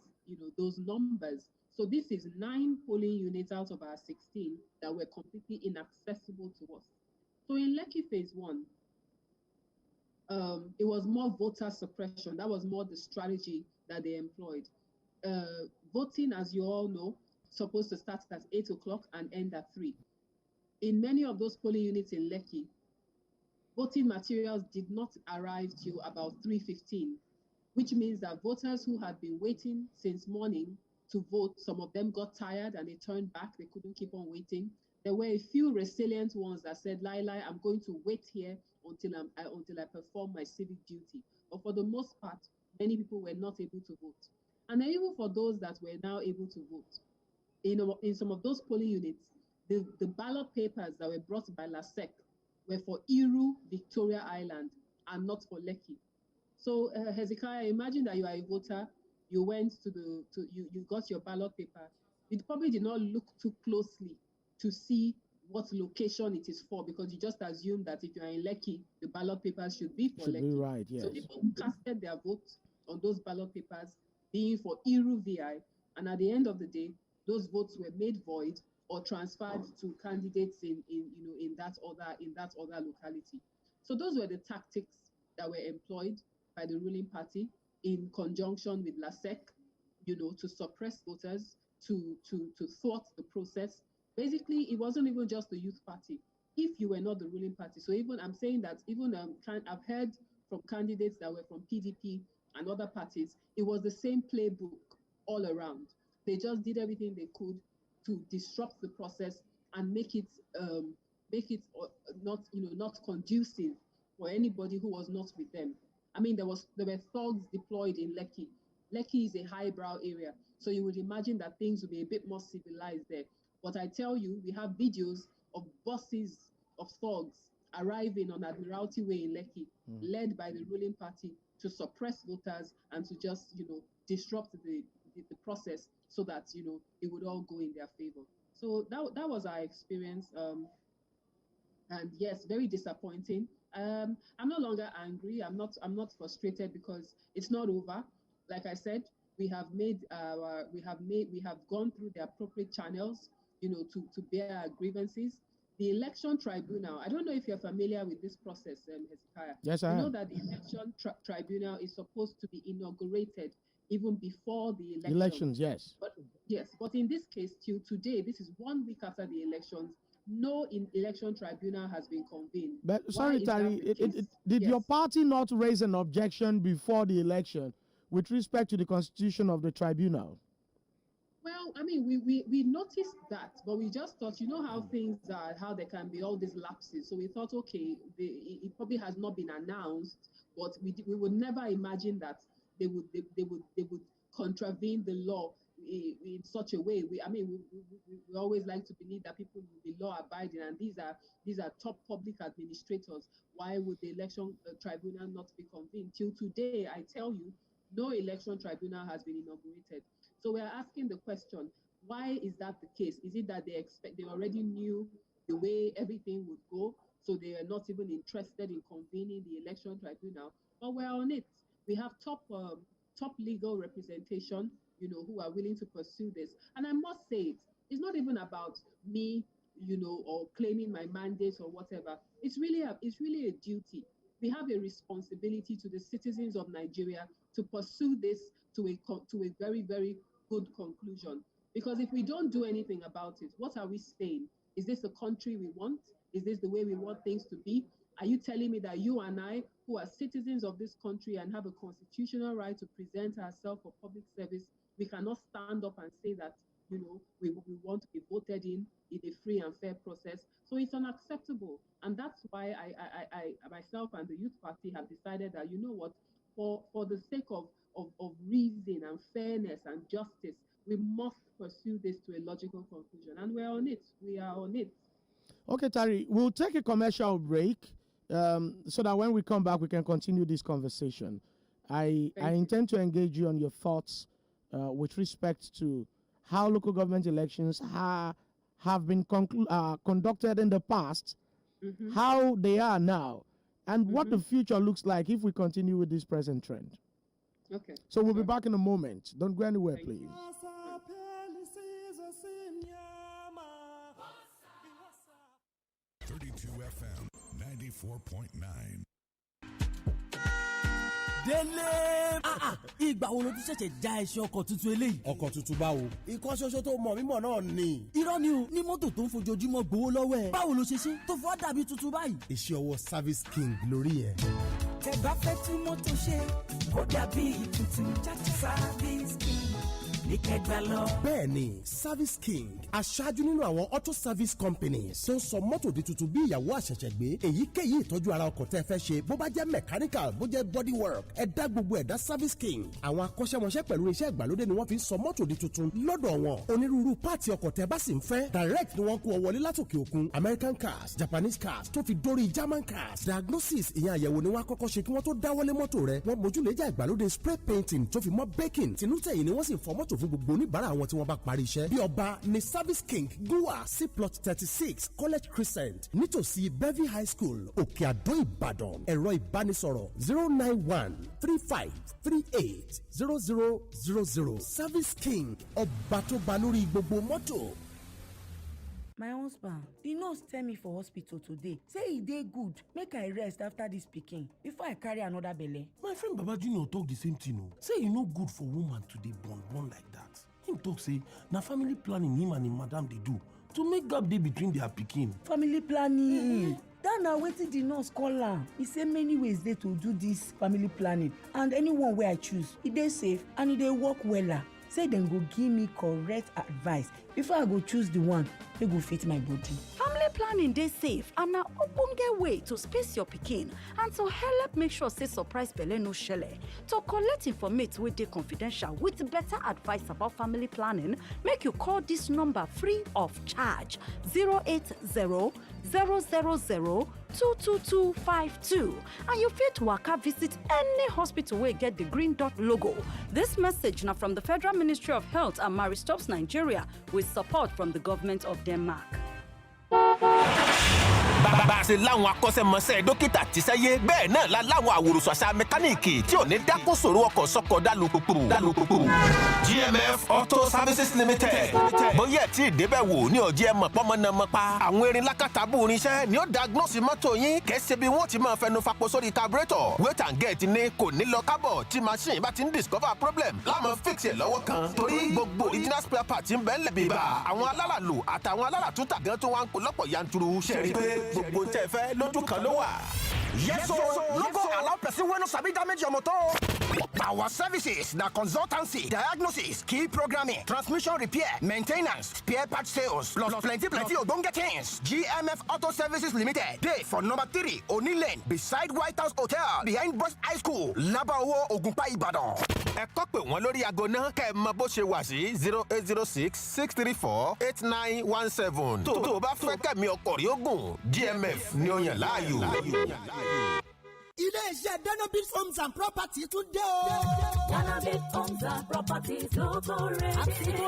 those numbers. So this is 9 polling units out of our 16 that were completely inaccessible to us. So in Lekki Phase 1, it was more voter suppression. That was more the strategy that they employed. Voting, as you all know, supposed to start at 8 o'clock and end at 3. In many of those polling units in Lekki, voting materials did not arrive till about 3:15, which means that voters who had been waiting since morning to vote, some of them got tired and they turned back. They couldn't keep on waiting. There were a few resilient ones that said, Lai, I'm going to wait here until I perform my civic duty. But for the most part, many people were not able to vote. And then even for those that were now able to vote, in some of those polling units, the ballot papers that were brought by LASEC were for Iru, Victoria Island, and not for Lekki. So Hezekiah, imagine that you are a voter, you went you got your ballot paper. You probably did not look too closely to see what location it is for, because you just assume that if you are in Lekki, the ballot papers should be for Lekki. Be right, yes. So people casted their votes on those ballot papers being for Iru VI, and at the end of the day, those votes were made void or transferred to candidates in that other locality. So those were the tactics that were employed by the ruling party in conjunction with LASEC, to suppress voters, to thwart the process. Basically, it wasn't even just the youth party. If you were not the ruling party, so even I'm saying that even I've heard from candidates that were from PDP and other parties, it was the same playbook all around. They just did everything they could to disrupt the process and make it not conducive for anybody who was not with them. I mean, there were thugs deployed in Lekki. Lekki is a highbrow area, so you would imagine that things would be a bit more civilized there. But I tell you, we have videos of buses of thugs arriving on Admiralty Way in Lekki, led by the ruling party, to suppress voters and to just, disrupt the process so that, it would all go in their favor. So that was our experience. And yes, very disappointing. I'm no longer angry. I'm not frustrated because it's not over. Like I said, we have gone through the appropriate channels, to bear our grievances. The election tribunal, I don't know if you're familiar with this process, Hezekiah. Yes, I am. You know that the election tribunal is supposed to be inaugurated even before the election. Elections, yes. But in this case, till today, this is 1 week after the elections, no election tribunal has been convened. But sorry, Tari, did your party not raise an objection before the election with respect to the constitution of the tribunal? Well, I mean, we noticed that, but we just thought, how things are, how there can be all these lapses. So we thought, okay, it probably has not been announced, but we would never imagine that they would contravene the law in such a way. We always like to believe that people will be law abiding, and these are top public administrators. Why would the election tribunal not be convened? Till today, I tell you, no election tribunal has been inaugurated. So we are asking the question, why is that the case? Is it that they already knew the way everything would go, so they are not even interested in convening the election tribunal? But we're on it. We have top legal representation, who are willing to pursue this. And I must say it's not even about me, or claiming my mandate or whatever. It's really a duty. We have a responsibility to the citizens of Nigeria to pursue this to a very, very good conclusion. Because if we don't do anything about it, what are we saying? Is this the country we want? Is this the way we want things to be? Are you telling me that you and I, who are citizens of this country and have a constitutional right to present ourselves for public service, we cannot stand up and say that, we want to be voted in a free and fair process? So it's unacceptable. And that's why I myself and the Youth Party have decided that, for the sake of reason and fairness and justice, we must pursue this to a logical conclusion. And we're on it. We are on it. Okay, Tari, we'll take a commercial break so that when we come back, we can continue this conversation. I intend to engage you on your thoughts with respect to how local government elections have been conducted in the past, how they are now, and what the future looks like if we continue with this present trend. Okay. So we'll be back in a moment. Don't go anywhere, please. 32 FM 94.9. délé. ìgbà wo ló tún ṣẹ̀ṣẹ̀ já ẹṣin ọkọ̀ tuntun eléyìí. ọkọ̀ tuntun báwo. ikọ́ ṣoṣo tó mọ̀ mímọ̀ náà ni. irọ́ ni o ní mọ́tò tó ń fojoojúmọ́ gbowó lọ́wọ́ ẹ̀. báwo ló ṣe ṣe tó fọ́ dàbí tuntun báyìí. iṣẹ́ ọwọ́ Service King lórí yẹn. tẹ́ bá fẹ́ tún mọ́tò ṣe kó dàbí tuntun. Service King ní kẹgbẹ́ lọ. bẹ́ẹ̀ni Service King aṣáájú nínú àwọn auto service companies tó ń sọ mọ́tò di tuntun bí ìyàwó àṣẹ̀ṣẹ̀ gbé. èyíkéyìí ìtọ́jú ara ọkọ̀ tẹ́ fẹ́ ṣe bó bá jẹ́ mechanical bó jẹ́ body work ẹ dá gbogbo ẹ̀dá Service King. àwọn akọ́ṣẹ́mọṣẹ́ pẹ̀lú iṣẹ́ ìgbàlódé ni wọ́n fi ń sọ mọ́tò di tuntun lọ́dọ̀ wọn. onírúurú páàtì ọkọ̀ tẹ́ bá sì ń fẹ́ direct ni wọ́n kó ọ wọlé látòkè òkun. American cars, Japanese cars tó fi dórí German cars. diagnosis ìyẹn àyẹ̀wò ni wọ́n kọ́kọ́ ṣe kí wọ́n tó dáwọ́lé mọ́tò rẹ̀. wọ́n mójúlẹ́jà ìgbàlódé spray painting tó fi mọ́ baking tinútẹ̀yìn ni wọ́n sì fọ mọ́tò fún gbogbo oníbàárà àwọn tí wọ́n bá parí iṣẹ́. bí ọba ní Service King gúwà sí plot 36 College Crescent nítòsí Bevy High School Òkè Àdó Ìbàdàn. ẹ̀rọ ìbánisọ̀rọ̀ 09135380000. Service King ọba tó ba lórí gbogbo mọ́tò. My husband, the nurse tell me for hospital today say e dey good make I rest after this pikin before I carry another belle. My friend Baba Junior talk the same thing o. Say e no good for woman to dey born like that. Him talk say na family planning him and him madam dey do to make gap dey between their pikin. Family planning? That na wetin the nurse call am. E say many ways dey to do this family planning and anyone wey I choose e dey safe and e dey work wella. say dem go give me correct advice before I go choose the one wey go fit my body. Family planning dey safe and na ogbonge way to space your pikin and to help make sure say surprise belle no shele. To collect informate wey dey confidential with better advice about family planning, make you call this number free of charge 080-000-22252 and you fit waka visit any hospital wey get the green dot logo. This message now from the Federal Ministry of Health and Maristops Nigeria with support from the government of Denmark. bá a ṣe láwọn akọ́ṣẹ́mọṣẹ́ dókítà tíṣẹ́yé bẹ́ẹ̀ náà la láwọn àwòrán àṣà mẹkáníìkì tí ò ní dákún sòrò ọkọ̀ sọ́kọ̀ dálùpùpù. GMF Auto Services Limited bóyá tí ìdébẹ̀ wò ní ọ̀jẹ̀ mọ̀ pọ́nmọ́nàmọ́ pa àwọn erin lákàtàbù irinṣẹ́ ni ó diagnose mọ́tò yín kẹ́sẹ́ bí wọ́n ti máa fẹnu fapò sórí carburetor wait and get ní kò ní lọ kábọ̀ tí machine bá ti ń discover problem láàmú fix ẹ̀ lọ́wọ́ kan torí gbogbo original spare part ń bẹ́ẹ̀ lẹ̀ bíbá àwọn aláràlù àtàwọn aláràtúntà gan tó wá ń kó lọ́pọ̀ yanturu ṣẹ́rí pé gbogbo tẹ́ fẹ́ lójú kan ló wà. Yes, so no go allow person wey no sabi damage your motor. Our services na consultancy, diagnosis, key programming, transmission repair, maintenance, spare part sales, plus plenty ogbonge things. GMF Auto Services Limited dey for number 3 Oni Lane beside White House Hotel behind Boys High School, Labawo, Ogunpa, Ibadan. Ẹ kọ́ pé wọ́n lórí aago náà kẹ́ ẹ mọ bó ṣe wà sí 08066348917. tó o bá fẹ́ kẹ́mi ọkọ̀ rí ogun GMF ni ó yàn láàyò. Ilé-iṣẹ́ Danabit Homes and Properties tún dé o. Danabit Homes and Properties ló tó rẹ̀.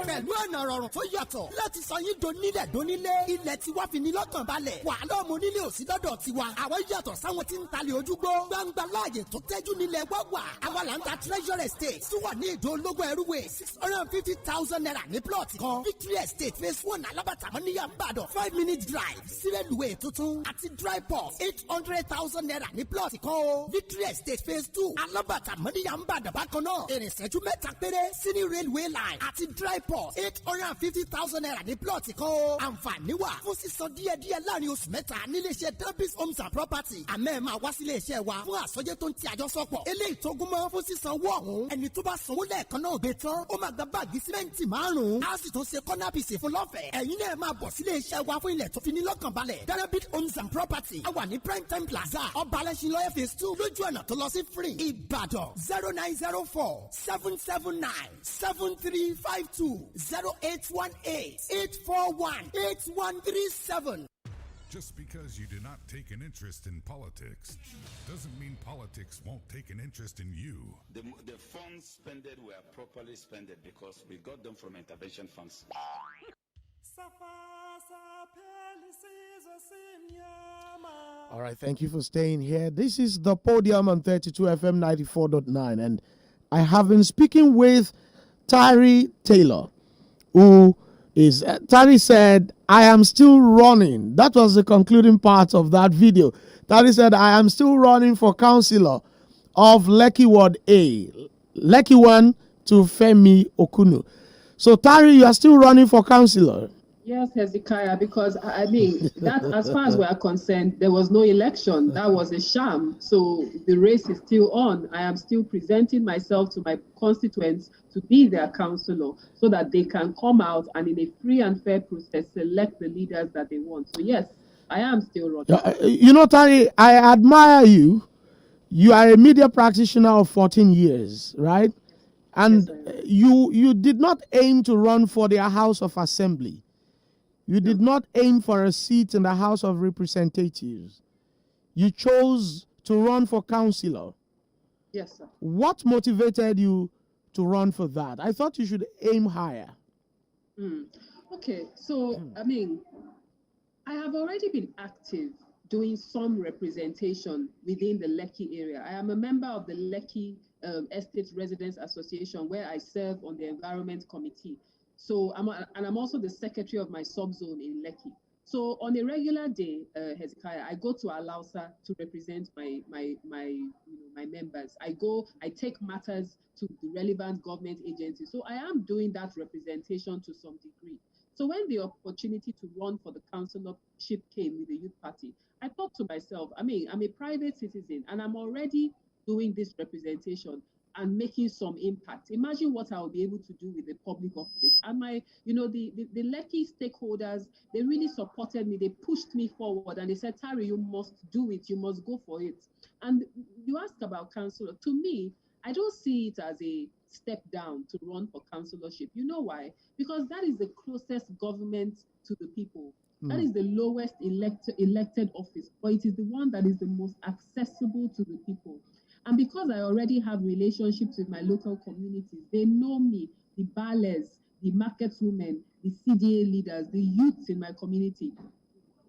Pẹ̀lú ọ̀nà rọrùn tó yàtọ̀ láti sọ yín donílé. Ilẹ̀ tiwa fi ní lọ́kàn balẹ̀. Wàhálà ọmọ onílé ò sí lọ́dọ̀ tiwa. Àwọn yàtọ̀ sáwọn tí ń talẹ̀ ojúgbó. Gbangba láàyè tó tẹ́jú nílẹ̀ wọ́wà. Àwa là ń ta Treasure Estate. Tí wà ní Ìdó Ológun Ẹrúwé 650,000 naira ní plọ̀tì kan. Victory Estate phase 1 Alábàtàmọ́ ní Yàmbàdàn 5-minute drive. Sírẹ́lùwé tuntun àti dry port 800,000 naira ní plọ̀tì kan. Victory Estate phase 2 Alábàtà mọ́níyà ń bàdàn bákan náà ìrìnsẹ́jú mẹ́ta péré sínú railway line àti dry port 850,000 naira ní plọ̀tì kan o. Àǹfààní wà fún sísan díẹ̀díẹ̀ láàrin oṣù mẹ́ta níléeṣẹ́ Danabit Homes and Property. Àmẹ́ ẹ̀ máa wá sílé iṣẹ́ wa fún àsọjẹ́ tó ń ti àjọsọpọ̀. Eléyìí tó gún mọ́ fún sísan owó ọ̀hún. Ẹni tó bá sanwó lẹ́ẹ̀kan náà gbé tán ó máa gba báàgì símẹ́ǹtì 5. Á sì tún ṣe kọ́nà pìsì fún lọ́fẹ̀ẹ́. Ẹ̀yin náà máa bọ̀ sílé iṣẹ́ wa fún ilẹ̀ tó fi ní lọ́kàn balẹ̀. Danabit Homes and Property. A wà ní Prime Time Plaza Ọbalẹ́sìn lọ́yẹ̀ phase 2 lójú ọ̀nà tó lọ sí free Ìbàdàn 0904-779-7352 0818-841-8137. Just because you do not take an interest in politics doesn't mean politics won't take an interest in you. The funds spended were properly spent because we got them from intervention funds. All right, thank you for staying here. This is the Podium on 32 FM 94.9, and I have been speaking with Tyree Taylor, who is, Tyree said, I am still running. That was the concluding part of that video. Tyree said, I am still running for councillor of Lekki Ward A, Lekki 1 to Femi Okuno. So, Tyree, you are still running for councillor? Yes, Hezekiah, because I mean, that as far as we are concerned, there was no election. That was a sham. So the race is still on. I am still presenting myself to my constituents to be their councillor so that they can come out and in a free and fair process select the leaders that they want. So yes, I am still running. You know, Tari, I admire you. You are a media practitioner of 14 years, right? And yes, you did not aim to run for the House of Assembly. You did not aim for a seat in the House of Representatives. You chose to run for councillor. Yes, sir. What motivated you to run for that? I thought you should aim higher. Okay, so, I mean, I have already been active doing some representation within the Lekki area. I am a member of the Lekki Estate Residents Association, where I serve on the Environment Committee. So I'm also the secretary of my subzone in Lekki. So on a regular day, Hezekiah, I go to Alausa to represent my members. I take matters to the relevant government agencies. So I am doing that representation to some degree. So when the opportunity to run for the councillorship came with the Youth Party, I thought to myself, I mean, I'm a private citizen and I'm already doing this representation. and making some impact. Imagine what I'll be able to do with the public office. And my, the Lekki stakeholders, they really supported me. They pushed me forward and they said, Tari, you must do it. You must go for it. And you ask about councillor. To me, I don't see it as a step down to run for councillorship. You know why? Because that is the closest government to the people. That is the lowest elected office, but it is the one that is the most accessible to the people. And because I already have relationships with my local communities, they know me, the ballers, the market women, the CDA leaders, the youths in my community.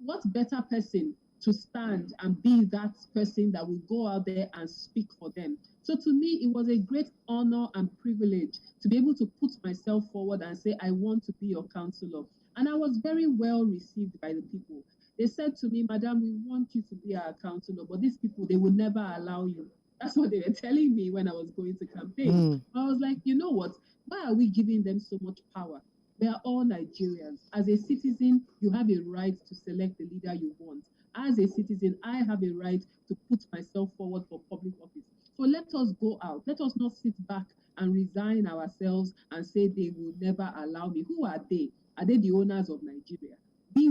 What better person to stand and be that person that will go out there and speak for them? So to me, it was a great honor and privilege to be able to put myself forward and say, I want to be your counselor. And I was very well received by the people. They said to me, Madam, we want you to be our counselor, but these people, they will never allow you. That's what they were telling me when I was going to campaign. I was like, you know what? Why are we giving them so much power? They are all Nigerians. As a citizen, you have a right to select the leader you want. As a citizen, I have a right to put myself forward for public office. So let us go out. Let us not sit back and resign ourselves and say they will never allow me. Who are they? Are they the owners of Nigeria? We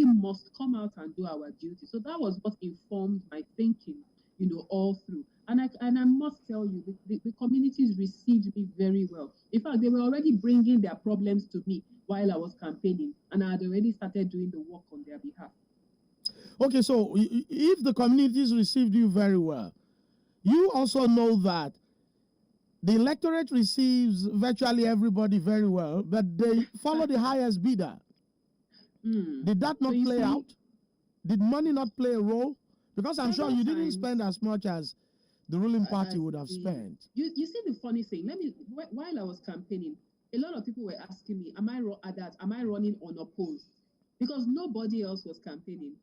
must come out and do our duty. So that was what informed my thinking, all through. And I must tell you, the communities received me very well. In fact, they were already bringing their problems to me while I was campaigning, and I had already started doing the work on their behalf. Okay, so if the communities received you very well, you also know that the electorate receives virtually everybody very well, but they follow the highest bidder. Did that not play out? Did money not play a role? Because I'm sure you didn't spend as much as the ruling party would have spent. You see the funny thing, while I was campaigning, a lot of people were asking me, am I running unopposed? Because nobody else was campaigning.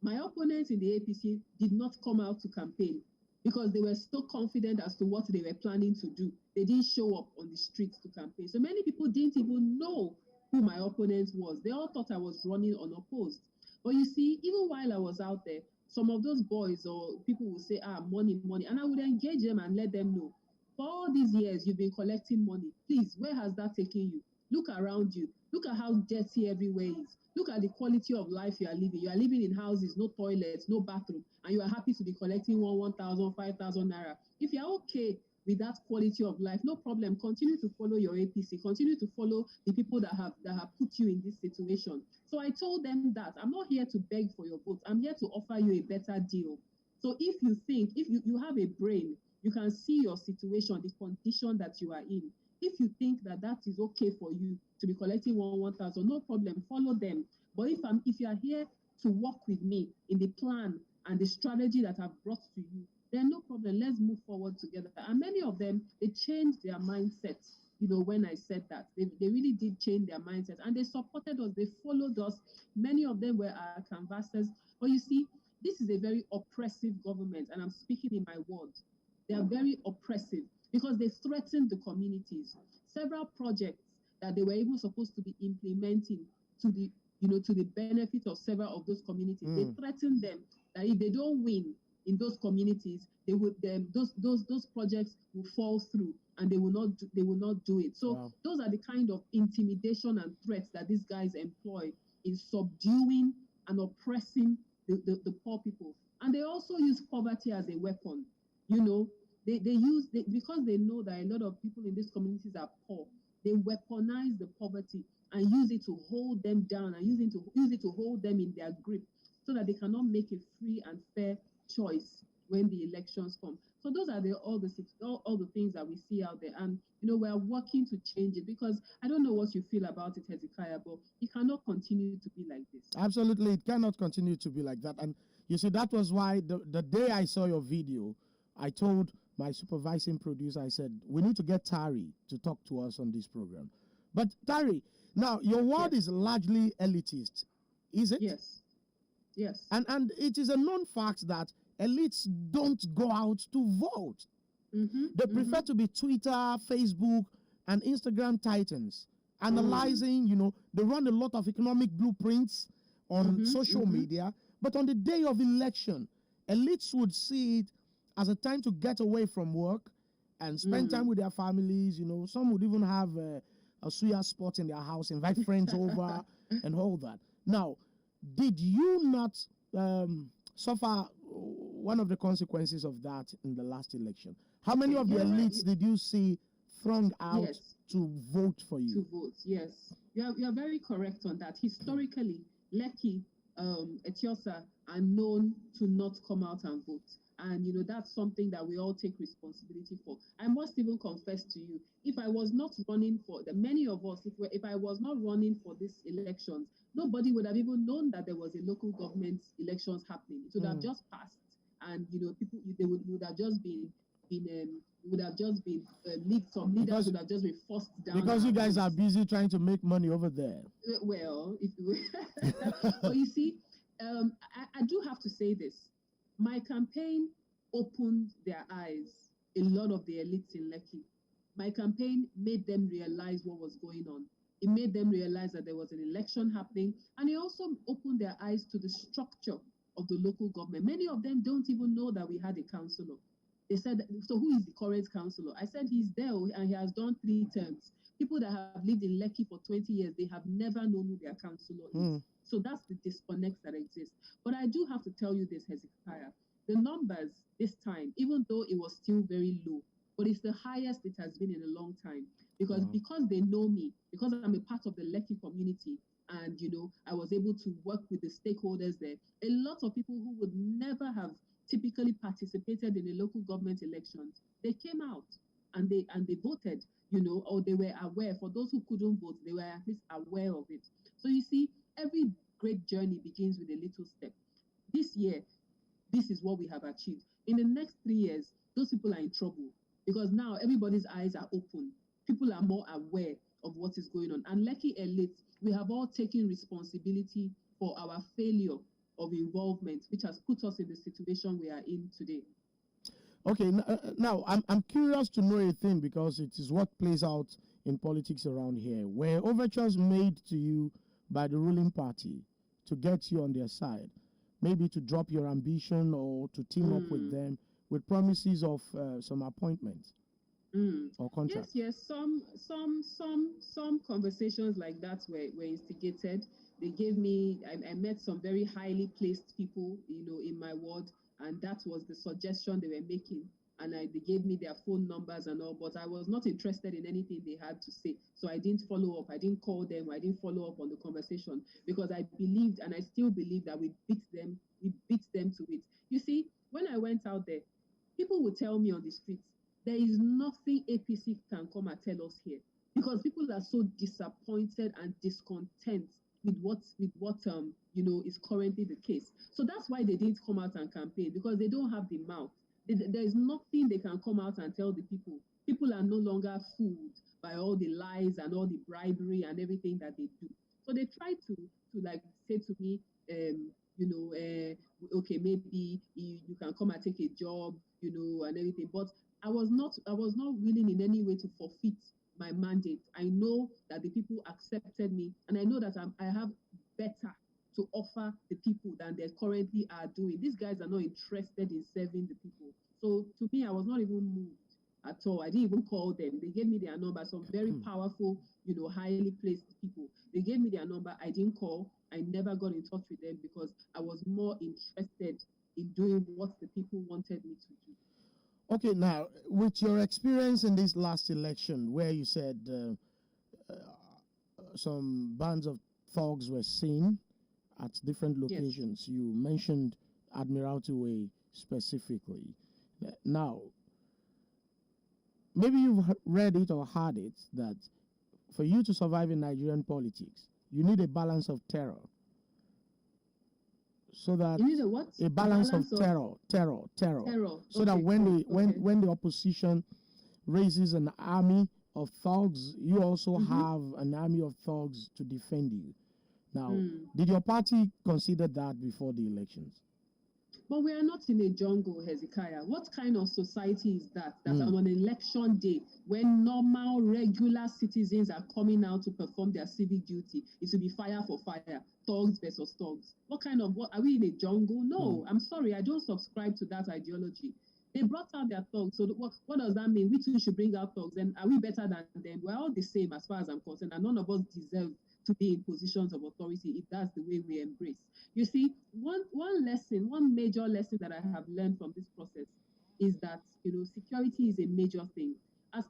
My opponents in the APC did not come out to campaign because they were so confident as to what they were planning to do. They didn't show up on the streets to campaign. So many people didn't even know who my opponent was. They all thought I was running unopposed. But you see, even while I was out there, some of those boys or people will say, money, money. And I would engage them and let them know, for all these years, you've been collecting money. Please, where has that taken you? Look around you. Look at how dirty everywhere is. Look at the quality of life you are living. You are living in houses, no toilets, no bathroom, and you are happy to be collecting 1,000, 5,000 naira. If you are okay with that quality of life, no problem. Continue to follow your APC. Continue to follow the people that have put you in this situation. So I told them that I'm not here to beg for your vote. I'm here to offer you a better deal. So if you think, if you have a brain, you can see your situation, the condition that you are in. If you think that is okay for you to be collecting 1,000, no problem, follow them. But if you are here to work with me in the plan and the strategy that I've brought to you, then no problem, let's move forward together. And many of them, they changed their mindset, when I said that. They really did change their mindset and they supported us, they followed us. Many of them were our canvassers. But you see, this is a very oppressive government, and I'm speaking in my words. They are very oppressive because they threatened the communities. Several projects that they were even supposed to be implementing to the benefit of several of those communities. They threatened them that if they don't win in those communities, those projects will fall through and they will not do it. So those are the kind of intimidation and threats that these guys employ in subduing and oppressing the poor people. And they also use poverty as a weapon. Because they know that a lot of people in these communities are poor, they weaponize the poverty and use it to hold them down and use it to hold them in their grip so that they cannot make a free and fair choice when the elections come. So those are all the things that we see out there. And, we are working to change it because I don't know what you feel about it, Hezekiah, but it cannot continue to be like this. Absolutely. It cannot continue to be like that. And you see, that was why the day I saw your video, I told my supervising producer, I said, we need to get Tari to talk to us on this program. But Tari, now your ward is largely elitist, is it? Yes. Yes. And it is a known fact that elites don't go out to vote. They prefer to be Twitter, Facebook, and Instagram titans, analyzing, they run a lot of economic blueprints on social media. But on the day of election, elites would see it as a time to get away from work and spend time with their families. Some would even have a suya spot in their house, invite friends over, and all that. Now, did you not suffer one of the consequences of that in the last election? How many of the elites did you see thronged out to vote for you? To vote, yes. You are very correct on that. Historically, Lekki, Etiosa are known to not come out and vote. And, that's something that we all take responsibility for. I must even confess to you, if I was not running many of us, if I was not running for these elections, nobody would have even known that there was a local government elections happening. It would have just passed. And, people, they would have just been leaked. Some leaders would have just been forced down. Because you guys are busy trying to make money over there. Well, but you see, I do have to say this. My campaign opened their eyes, a lot of the elites in Lekki. My campaign made them realize what was going on. It made them realize that there was an election happening, and it also opened their eyes to the structure of the local government. Many of them don't even know that we had a councillor. They said, so who is the current councillor? I said, he's there and he has done 3 terms. People that have lived in Lekki for 20 years, they have never known who their councillor is. So that's the disconnect that exists. But I do have to tell you this, Hezekiah. The numbers this time, even though it was still very low, but it's the highest it has been in a long time. Because they know me, because I'm a part of the Lekki community, and, I was able to work with the stakeholders there. A lot of people who would never have typically participated in the local government elections, they came out and they voted, or they were aware. For those who couldn't vote, they were at least aware of it. So you see, every great journey begins with a little step. This year, this is what we have achieved. In the next 3 years, those people are in trouble because now everybody's eyes are open. People are more aware of what is going on. And Lekki elites, we have all taken responsibility for our failure of involvement, which has put us in the situation we are in today. Okay, now I'm curious to know a thing, because it is what plays out in politics around here. Were overtures made to you by the ruling party to get you on their side, maybe to drop your ambition or to team up with them with promises of some appointments or contracts? Yes. Some conversations like that were instigated. They gave me, I met some very highly placed people, in my ward, and that was the suggestion they were making. And they gave me their phone numbers and all, but I was not interested in anything they had to say. So I didn't follow up. I didn't call them. I didn't follow up on the conversation, because I believed, and I still believe, that we beat them to it. You see, when I went out there, people would tell me on the streets, there is nothing APC can come and tell us here, because people are so disappointed and discontent with what is currently the case. So that's why they didn't come out and campaign, because they don't have the mouth. There is nothing they can come out and tell the people. People are no longer fooled by all the lies and all the bribery and everything that they do. So they try to say to me, okay, maybe you can come and take a job, and everything. But I was not willing in any way to forfeit my mandate. I know that the people accepted me, and I know that I have better to offer the people than they currently are doing. These guys are not interested in serving the people. So to me, I was not even moved at all. I didn't even call them. They gave me their number, some very powerful, highly placed people. They gave me their number. I didn't call. I never got in touch with them, because I was more interested in doing what the people wanted me to do. Okay, now, with your experience in this last election, where you said some bands of thugs were seen at different locations, yes. You mentioned Admiralty Way specifically. Now, maybe you've read it or heard it, that for you to survive in Nigerian politics, you need a balance of terror. So that you need a what? A balance of terror. So that when the opposition raises an army of thugs, you also have an army of thugs to defend you. Now, did your party consider that before the elections? But we are not in a jungle, Hezekiah. What kind of society is that? That on election day, when normal, regular citizens are coming out to perform their civic duty, it will be fire for fire, thugs versus thugs. What are we in a jungle? No, I'm sorry, I don't subscribe to that ideology. They brought out their thugs. So what does that mean? We too should bring out thugs. And are we better than them? We're all the same as far as I'm concerned. And none of us deserve to be in positions of authority if that's the way we embrace. You see, one major lesson that I have learned from this process is that, security is a major thing. As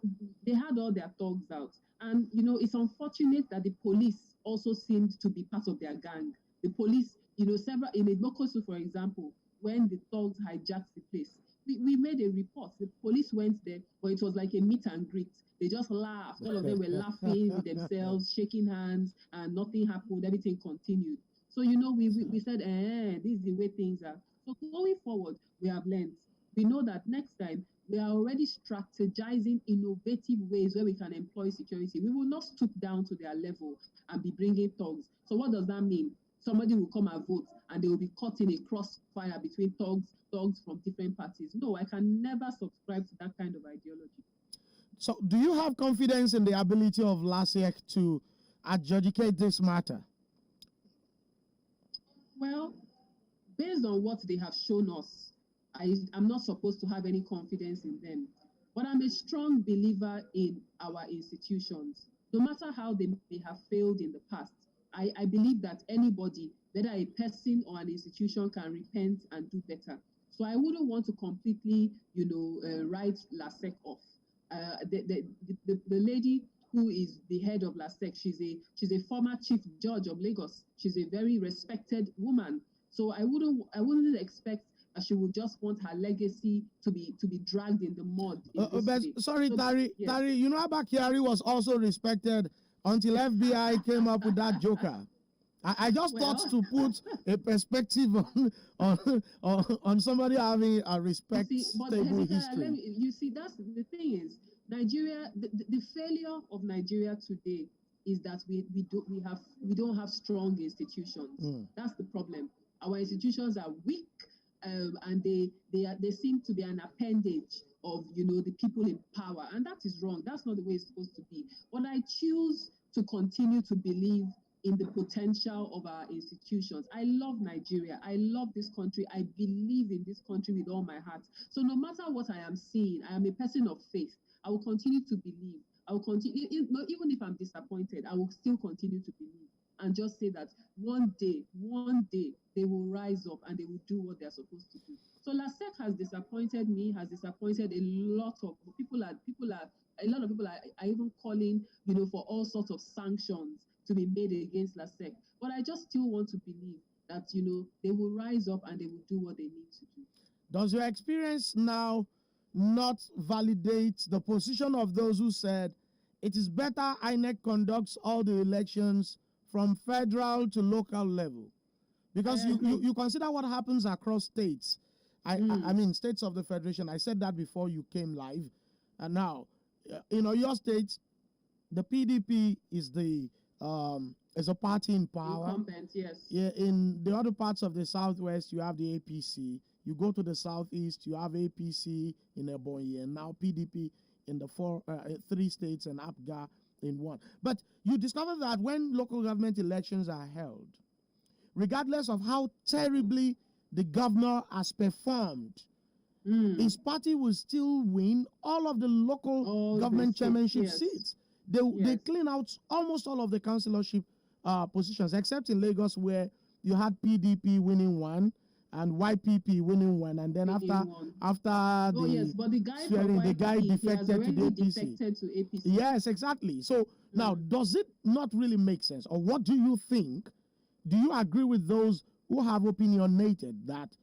they had all their thugs out. And, it's unfortunate that the police also seemed to be part of their gang. The police, several, in Mokosu, for example, when the thugs hijacked the place, we made a report. The police went there, but it was like a meet and greet. They just laughed. All of them were laughing with themselves, shaking hands, and nothing happened. Everything continued. So, we said, this is the way things are. So going forward, we have learned. We know that next time, we are already strategizing innovative ways where we can employ security. We will not stoop down to their level and be bringing thugs. So what does that mean? Somebody will come and vote and they will be caught in a crossfire between thugs from different parties. No, I can never subscribe to that kind of ideology. So do you have confidence in the ability of LASEC to adjudicate this matter? Well, based on what they have shown us, I'm not supposed to have any confidence in them. But I'm a strong believer in our institutions. No matter how they may have failed in the past, I believe that anybody, whether a person or an institution, can repent and do better. So I wouldn't want to completely, write LASEC off. The lady who is the head of LASEC, she's a former chief judge of Lagos. She's a very respected woman. So I wouldn't expect that she would just want her legacy to be dragged in the mud. Sorry, Tari, Abba Kyari was also respected until FBI came up with that joker. I just thought to put a perspective on somebody having a respectable history. You see, that's the thing is, Nigeria, the failure of Nigeria today is that we don't have strong institutions. That's the problem. Our institutions are weak, and they seem to be an appendage of the people in power, and that is wrong. That's not the way it's supposed to be. But I choose to continue to believe in the potential of our institutions. I love Nigeria. I love this country. I believe in this country with all my heart. So no matter what I am seeing, I am a person of faith. I will continue to believe. I will continue, even if I'm disappointed, I will still continue to believe and just say that one day, they will rise up and they will do what they're supposed to do. So LASEC has disappointed me, has disappointed a lot of people. A lot of people are even calling, for all sorts of sanctions to be made against LASEC. But I just still want to believe that, they will rise up and they will do what they need to do. Does your experience now not validate the position of those who said it is better INEC conducts all the elections from federal to local level? Because you consider what happens across states. I mean, states of the federation. I said that before you came live. And now, your state, the PDP is a party in power. Incumbent, yes. Yeah, in the other parts of the Southwest, you have the APC. You go to the Southeast, you have APC in Ebonyi, and now PDP in the 3 states and APGA in 1. But you discover that when local government elections are held, regardless of how terribly the governor has performed, his party will still win all of the local government chairmanship seats. They clean out almost all of the councillorship positions, except in Lagos, where you had PDP winning 1 and YPP winning 1, and then after the guy defected to the APC. Yes, exactly. So now, does it not really make sense, or what do you think? Do you agree with those who have opinionated that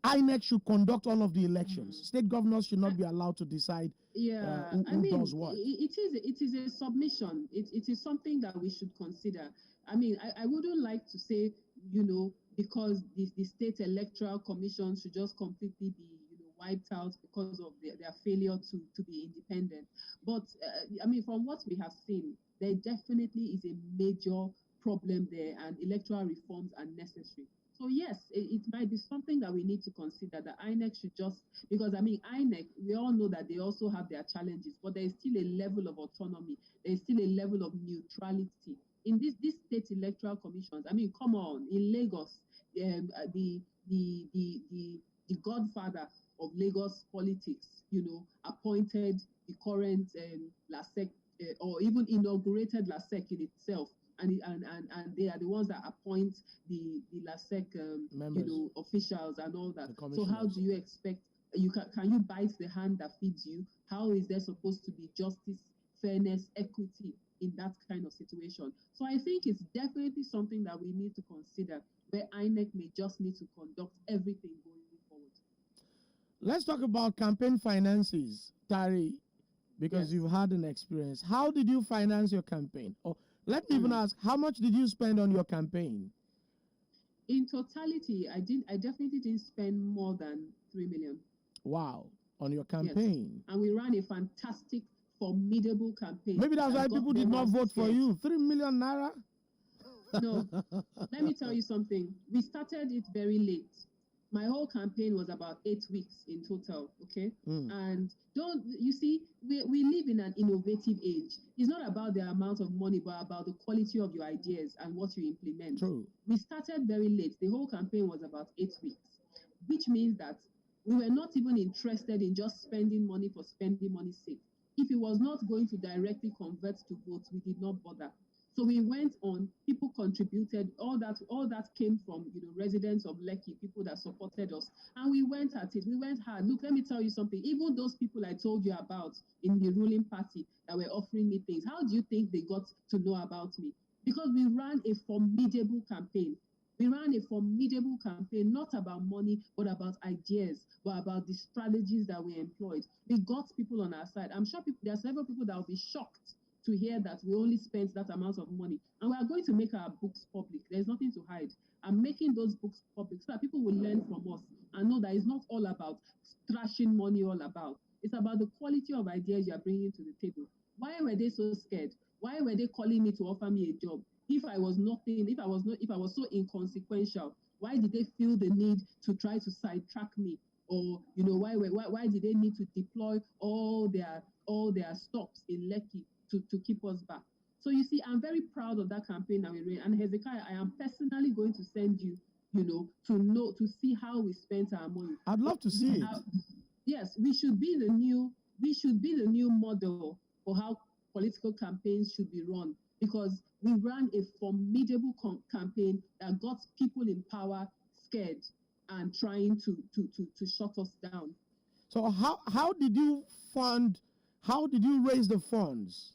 INEC should conduct all of the elections? State governors should not be allowed to decide who does what. It is a submission. It is something that we should consider. I mean, I wouldn't like to say, because the state electoral commission should just completely be wiped out because of their failure to be independent. But I mean, from what we have seen, there definitely is a major problem there, and electoral reforms are necessary. So yes, it might be something that we need to consider, that INEC should just, because I mean, INEC, we all know that they also have their challenges, but there is still a level of autonomy. There is still a level of neutrality. In these state electoral commissions, I mean, come on, in Lagos, the the godfather of Lagos politics, appointed the current LASEC or even inaugurated LASEC in itself. And they are the ones that appoint the LASEC officials and all that. So how do you expect can you bite the hand that feeds you? How is there supposed to be justice, fairness, equity in that kind of situation? So I think it's definitely something that we need to consider, where INEC may just need to conduct everything going forward. Let's talk about campaign finances, Tari, because you've had an experience. How did you finance your campaign? Or let me even ask, how much did you spend on your campaign? In totality, I definitely didn't spend more than 3 million. Wow, on your campaign. Yes. And we ran a fantastic, formidable campaign. Maybe that's why people did not vote for you. 3 million naira? No. Let me tell you something. We started it very late. My whole campaign was about 8 weeks in total, okay? And you see, we live in an innovative age. It's not about the amount of money, but about the quality of your ideas and what you implement. True. We started very late. The whole campaign was about 8 weeks, which means that we were not even interested in just spending money for spending money's sake. If it was not going to directly convert to votes, we did not bother. So we went on, people contributed, all that came from residents of Lekki, people that supported us. And we went at it, we went hard. Look, let me tell you something. Even those people I told you about in the ruling party that were offering me things, how do you think they got to know about me? Because we ran a formidable campaign. We ran a formidable campaign, not about money, but about ideas, but about the strategies that we employed. We got people on our side. I'm sure there are several people that will be shocked to hear that we only spent that amount of money. And we are going to make our books public. There's nothing to hide. I'm making those books public so that people will learn from us and know that it's not all about trashing money all about. It's about the quality of ideas you are bringing to the table. Why were they so scared? Why were they calling me to offer me a job? If I was so inconsequential, why did they feel the need to try to sidetrack me? Or why did they need to deploy all their stops in Lekki to keep us back? So you see, I'm very proud of that campaign that we ran. And Hezekiah, I am personally going to send you, to see how we spent our money. I'd love to see it. Yes, we should be the new model for how political campaigns should be run, because we ran a formidable campaign that got people in power scared and trying to shut us down. So how did you raise the funds?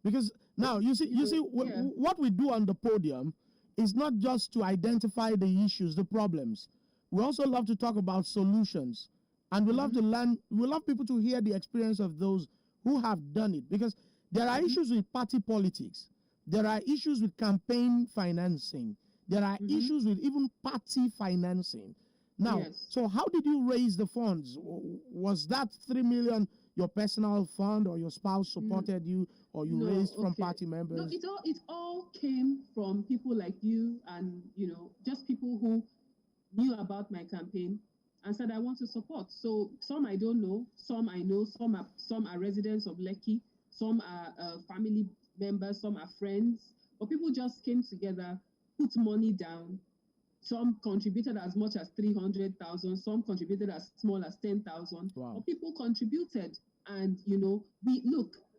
Because now you see what we do on the podium is not just to identify the issues, the problems. We also love to talk about solutions, and we love to learn. We love people to hear the experience of those who have done it, because there are issues with party politics. There are issues with campaign financing. There are issues with even party financing. Now, so how did you raise the funds? Was that 3 million your personal fund, or your spouse supported you, or you raised from party members? No, it all came from people like you, and just people who knew about my campaign and said I want to support. So some I don't know, some I know, some are residents of Lekki, some are family members, some are friends, but people just came together, put money down. Some contributed as much as 300,000, some contributed as small as 10,000. Wow. But people contributed, and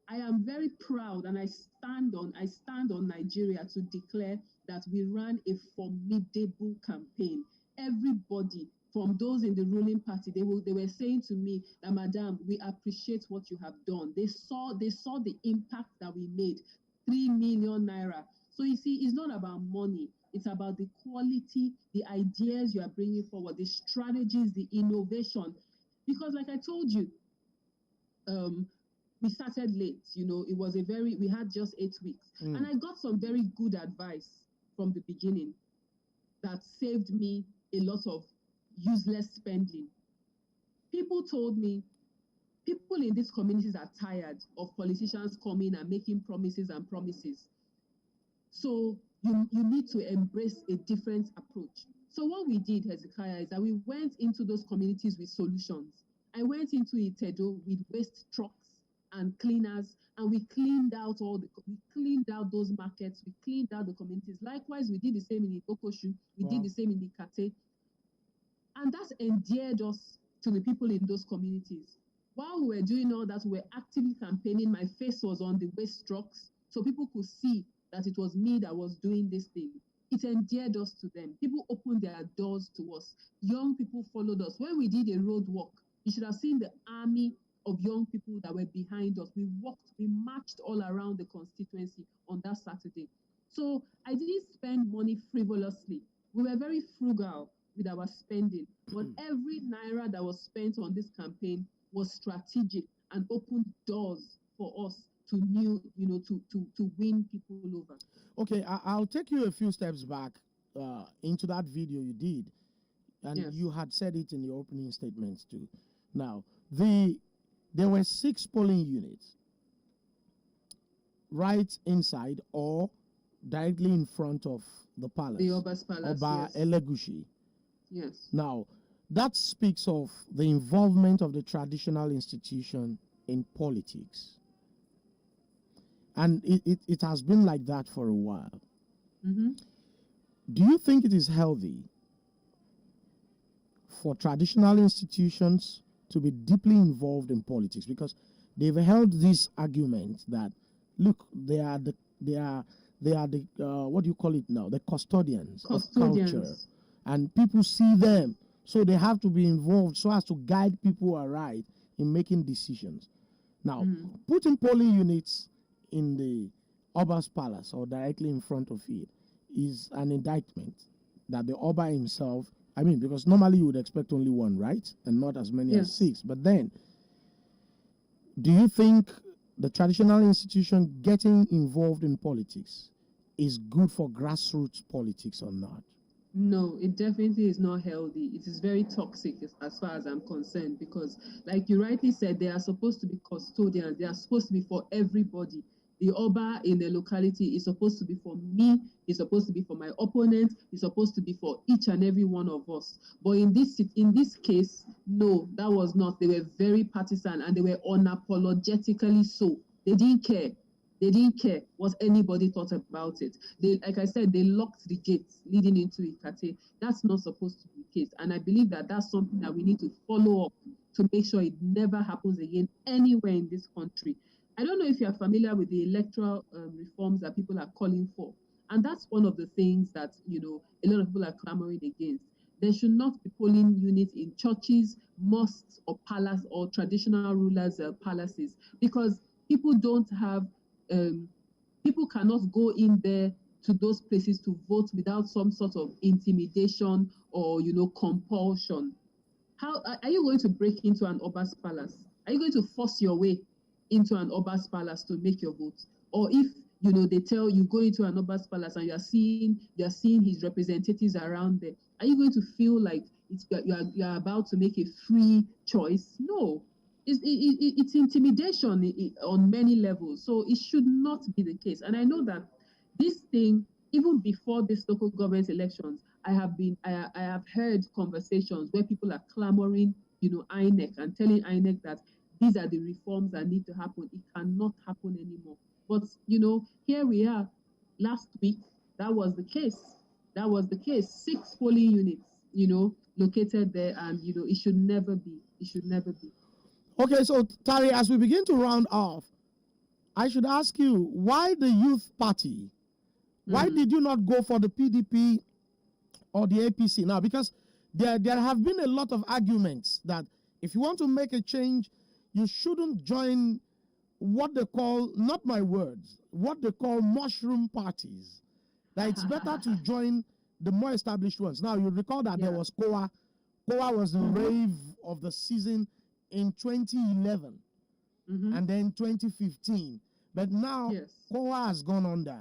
I am very proud, and I stand on Nigeria to declare that we ran a formidable campaign. Everybody, from those in the ruling party, they were saying to me that, Madam, we appreciate what you have done. They saw the impact that we made. 3 million naira. So you see, it's not about money. It's about the quality, the ideas you are bringing forward, the strategies, the innovation. Because like I told you, we started late. We had just 8 weeks. And I got some very good advice from the beginning that saved me a lot of useless spending. People told me, people in these communities are tired of politicians coming and making promises and promises. So you need to embrace a different approach. So what we did, Hezekiah, is that we went into those communities with solutions. I went into Itedo with waste trucks and cleaners, and we cleaned out those markets, we cleaned out the communities. Likewise, we did the same in Ibokoshu, we did the same in Ikate. And that endeared us to the people in those communities. While we were doing all that, we were actively campaigning. My face was on the waist trucks, so people could see that it was me that was doing this thing. It endeared us to them. People opened their doors to us. Young people followed us. When we did a road walk, you should have seen the army of young people that were behind us. We marched all around the constituency on that Saturday. So I didn't spend money frivolously. We were very frugal with our spending, but every naira that was spent on this campaign was strategic and opened doors for us to win people over. Okay, I'll take you a few steps back into that video you did, and Yes. you had said it in the opening statements too. Now, there were 6 polling units right inside or directly in front of the palace. The Oba's palace, Oba yes. Elegushi. Yes. Now, that speaks of the involvement of the traditional institution in politics. And it has been like that for a while. Mm-hmm. Do you think it is healthy for traditional institutions to be deeply involved in politics? Because they've held this argument that, look, they are the what do you call it now? The custodians of culture, and people see them, so they have to be involved so as to guide people aright in making decisions. Now, putting polling units in the Oba's palace or directly in front of it is an indictment that the Oba himself, I mean, because normally you would expect only one, right? And not as many as 6. But then, do you think the traditional institution getting involved in politics is good for grassroots politics or not? No, it definitely is not healthy. It is very toxic as far as I'm concerned, because like you rightly said, they are supposed to be custodians. They are supposed to be for everybody. The Oba in the locality is supposed to be for me. It's supposed to be for my opponent. It's supposed to be for each and every one of us. But in this case, no, that was not. They were very partisan, and they were unapologetically so. They didn't care. They didn't care what anybody thought about it. They, like I said, they locked the gates leading into Ikate. That's not supposed to be the case. And I believe that that's something that we need to follow up to make sure it never happens again anywhere in this country. I don't know if you're familiar with the electoral reforms that people are calling for. And that's one of the things that, a lot of people are clamoring against. There should not be polling units in churches, mosques, or palace or traditional rulers' palaces, because people don't have people cannot go in there to those places to vote without some sort of intimidation or compulsion. How are you going to break into an Oba's palace? Are you going to force your way into an Oba's palace to make your vote? Or if they tell you go into an Oba's palace and you're seeing his representatives around there, are you going to feel like you're about to make a free choice? No. It's intimidation on many levels, so it should not be the case. And I know that this thing, even before this local government elections, I have heard conversations where people are clamoring, INEC, and telling INEC that these are the reforms that need to happen. It cannot happen anymore. But here we are. Last week, that was the case. 6 polling units, located there, and it should never be. It should never be. Okay, so Tari, as we begin to round off, I should ask you, why the Youth Party? Why did you not go for the PDP or the APC? Now, because there have been a lot of arguments that if you want to make a change, you shouldn't join what they call, not my words, what they call mushroom parties. That it's better to join the more established ones. Now, you recall that there was COA. COA was the rave of the season in 2011 and then 2015. But now COA has gone under.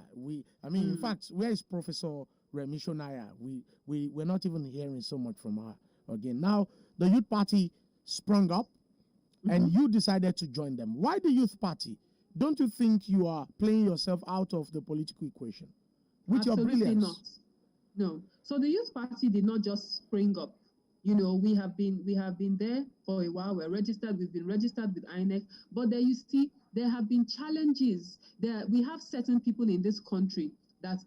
In fact, where is Professor Remi Shonaya? We're not even hearing so much from her again. Now, the Youth Party sprung up and you decided to join them. Why the Youth Party? Don't you think you are playing yourself out of the political equation with Absolutely your brilliance? Not. No. So the Youth Party did not just spring up. We have been there for a while. We're registered. We've been registered with INEC. But there, you see, there have been challenges. We have certain people in this country that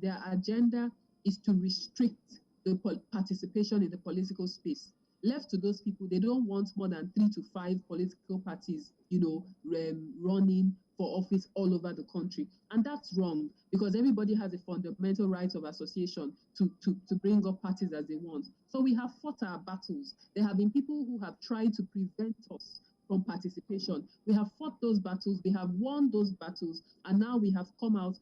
their agenda is to restrict the participation in the political space. Left to those people, they don't want more than 3 to 5 political parties, running for office all over the country. And that's wrong, because everybody has a fundamental right of association to bring up parties as they want. So we have fought our battles. There have been people who have tried to prevent us from participation. We have fought those battles, we have won those battles, and now we have come out,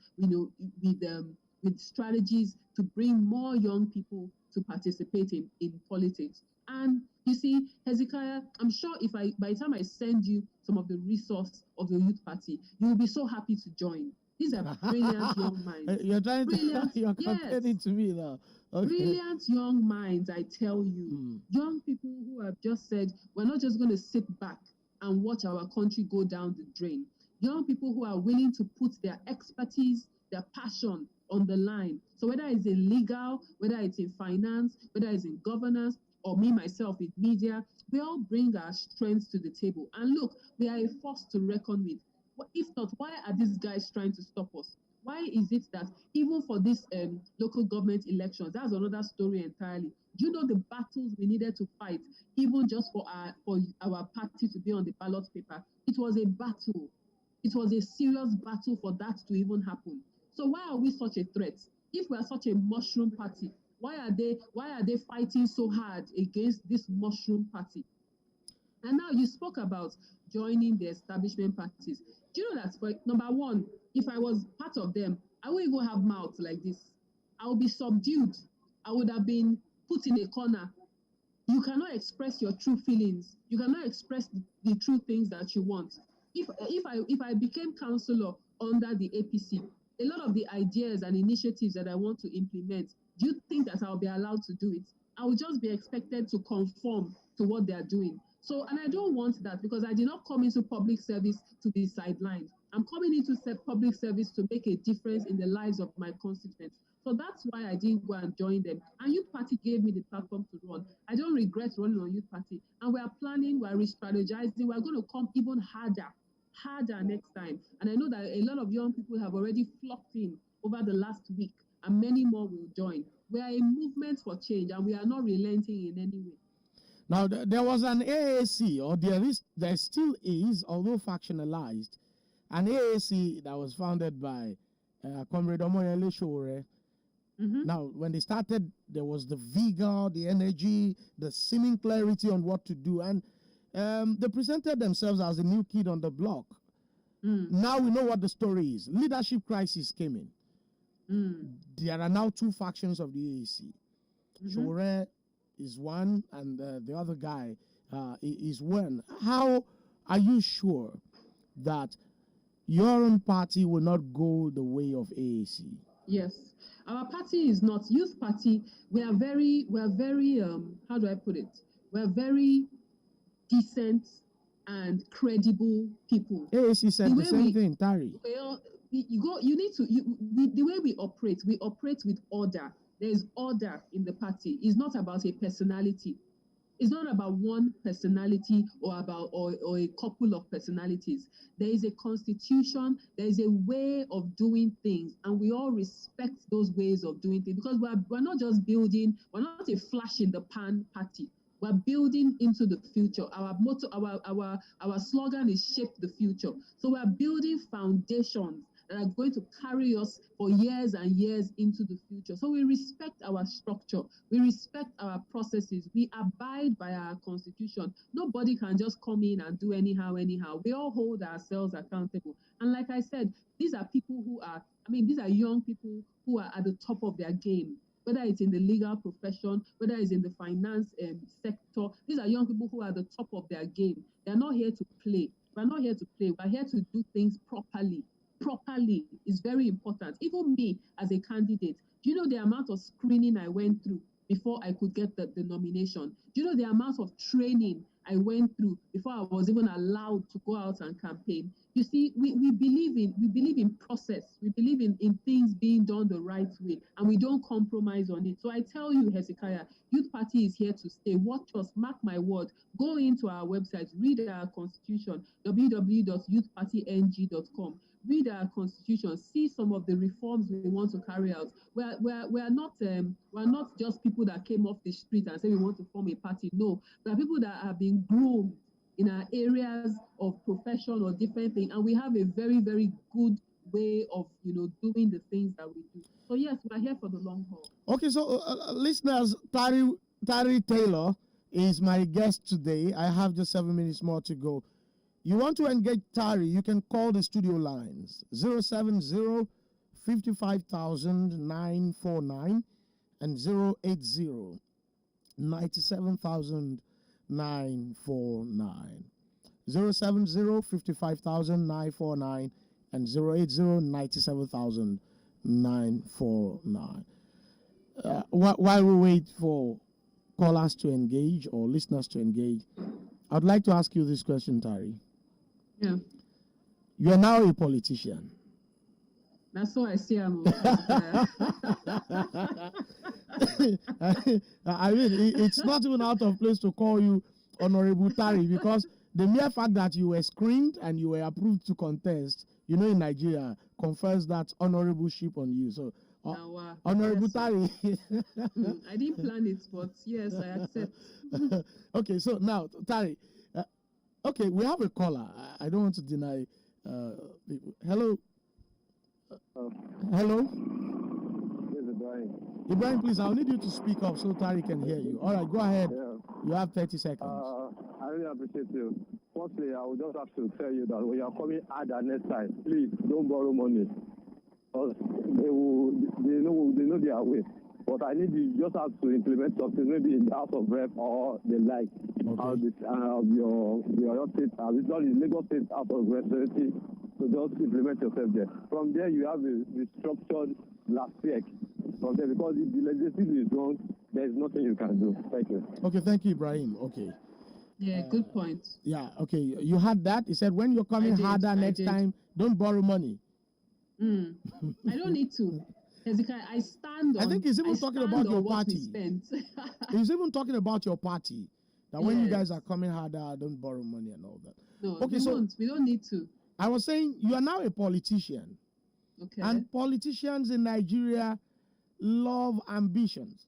with strategies to bring more young people to participate in politics. And you see, Hezekiah, I'm sure by the time I send you some of the resource of the Youth Party, you will be so happy to join. These are brilliant young minds. You're comparing to me now. Okay. Brilliant young minds, I tell you. Young people who have just said, we're not just going to sit back and watch our country go down the drain. Young people who are willing to put their expertise, their passion on the line. So whether it's in legal, whether it's in finance, whether it's in governance, or me, myself, in media, we all bring our strengths to the table. And look, we are a force to reckon with. If not, why are these guys trying to stop us? Why is it that even for these local government elections, that's another story entirely. Do you know the battles we needed to fight, even just for our party to be on the ballot paper? It was a battle. It was a serious battle for that to even happen. So why are we such a threat? If we are such a mushroom party, why are they fighting so hard against this mushroom party? And now you spoke about joining the establishment parties. Do you know that, for number one, if I was part of them, I wouldn't even have mouth like this. I would be subdued. I would have been put in a corner. You cannot express your true feelings. You cannot express the true things that you want. If I became councillor under the APC, a lot of the ideas and initiatives that I want to implement, do you think that I'll be allowed to do it? I will just be expected to conform to what they are doing. So, and I don't want that, because I did not come into public service to be sidelined. I'm coming into public service to make a difference in the lives of my constituents. So that's why I didn't go and join them. And Youth Party gave me the platform to run. I don't regret running on Youth Party. And we are planning, we are re-strategizing, we are going to come even harder next time. And I know that a lot of young people have already flocked in over the last week, and many more will join. We are a movement for change, and we are not relenting in any way. Now, there was an AAC, or there still is, although factionalized, an AAC that was founded by Comrade Omoyele Sowore. Now, when they started, there was the vigor, the energy, the seeming clarity on what to do, and they presented themselves as a new kid on the block. Now we know what the story is. Leadership crisis came in. There are now two factions of the AAC. Sowore is one, and the other guy is one. How are you sure that your own party will not go the way of AAC? Yes, our party is not. Youth Party, we are very, how do I put it? We're very decent and credible people. AAC said the same thing, Tari. The way we operate with order. There is order in the party. It's not about a personality. It's not about one personality or a couple of personalities. There is a constitution, there is a way of doing things, and we all respect those ways of doing things, because we're not just building, we're not a flash in the pan party. We're building into the future. Our motto, our slogan is shape the future. So we're building foundations that are going to carry us for years and years into the future. So we respect our structure. We respect our processes. We abide by our constitution. Nobody can just come in and do anyhow. We all hold ourselves accountable. And like I said, these are people these are young people who are at the top of their game, whether it's in the legal profession, whether it's in the finance sector. These are young people who are at the top of their game. They're not here to play. We're not here to play. We're here to do things properly. Properly is very important. Even me as a candidate, do you know the amount of screening I went through before I could get the nomination? Do you know the amount of training I went through before I was even allowed to go out and campaign? You see, we believe in process. We believe in things being done the right way, and we don't compromise on it. So I tell you, Hezekiah, Youth Party is here to stay. Watch us, mark my word. Go into our website, read our constitution, www.youthpartyng.com. read our constitution, see some of the reforms we want to carry out. We're not just people that came off the street and say we want to form a party. No, we are people that have been groomed in our areas of profession or different things, and we have a very, very good way of doing the things that we do. So yes, we're here for the long haul. Okay, so listeners, Tari Taylor is my guest today. I have just 7 minutes more to go. You want to engage Tari, you can call the studio lines 070 55,000 949 and 080 97,000 949. 070 55,000 949 and 080 97,000 949. While we wait for callers to engage or listeners to engage, I'd like to ask you this question, Tari. Yeah. You are now a politician. That's what I see. I mean, it's not even out of place to call you Honorable Tari, because the mere fact that you were screened and you were approved to contest, in Nigeria, confers that honorable-ship on you. So, Honorable Tari. I didn't plan it, but yes, I accept. Okay, so now, Tari, okay, we have a caller. I don't want to deny people. Hello? Hello? Yes, Ibrahim. Ibrahim, please, I'll need you to speak up so Tari can hear you. All right, go ahead. Yeah. You have 30 seconds. I really appreciate you. Firstly, I would just have to tell you that when you are coming harder next time, please don't borrow money. Because they know their way. But I need you just have to implement something, maybe in the House of Rep or the like. Okay. Your state, it's not in Lagos State House of Representatives. So just implement yourself there. From there, you have a structured last check. From there, because if the legislative is wrong, there is nothing you can do. Thank you. Okay, thank you, Ibrahim. Okay. Yeah, good point. Yeah, okay. You had that. He said, when you're coming harder next time, don't borrow money. I don't need to. Hezekiah, I stand on. I think he's even talking about your party. He's even talking about your party. That when you guys are coming harder, don't borrow money and all that. No, okay, we don't need to. I was saying you are now a politician. Okay. And politicians in Nigeria love ambitions.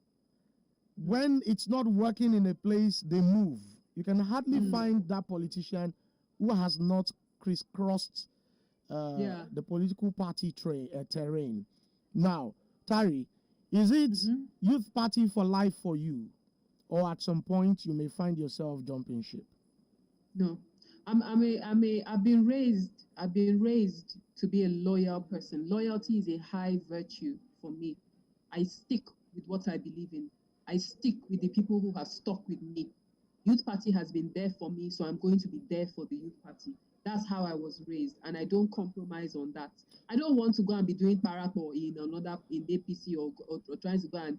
When it's not working in a place, they move. You can hardly find that politician who has not crisscrossed the political party terrain. Now, Tari, is it Youth Party for life for you? Or at some point you may find yourself jumping ship? No. I've been raised to be a loyal person. Loyalty is a high virtue for me. I stick with what I believe in. I stick with the people who have stuck with me. Youth Party has been there for me, so I'm going to be there for the Youth Party. That's how I was raised, and I don't compromise on that. I don't want to go and be doing parator in APC or trying to go and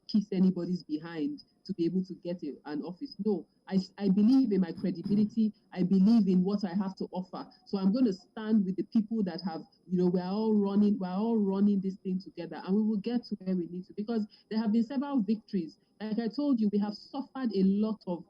kiss anybody's behind to be able to get an office. No, I believe in my credibility. I believe in what I have to offer. So I'm going to stand with the people that have, we're all running this thing together, and we will get to where we need to, because there have been several victories. Like I told you, we have suffered a lot of,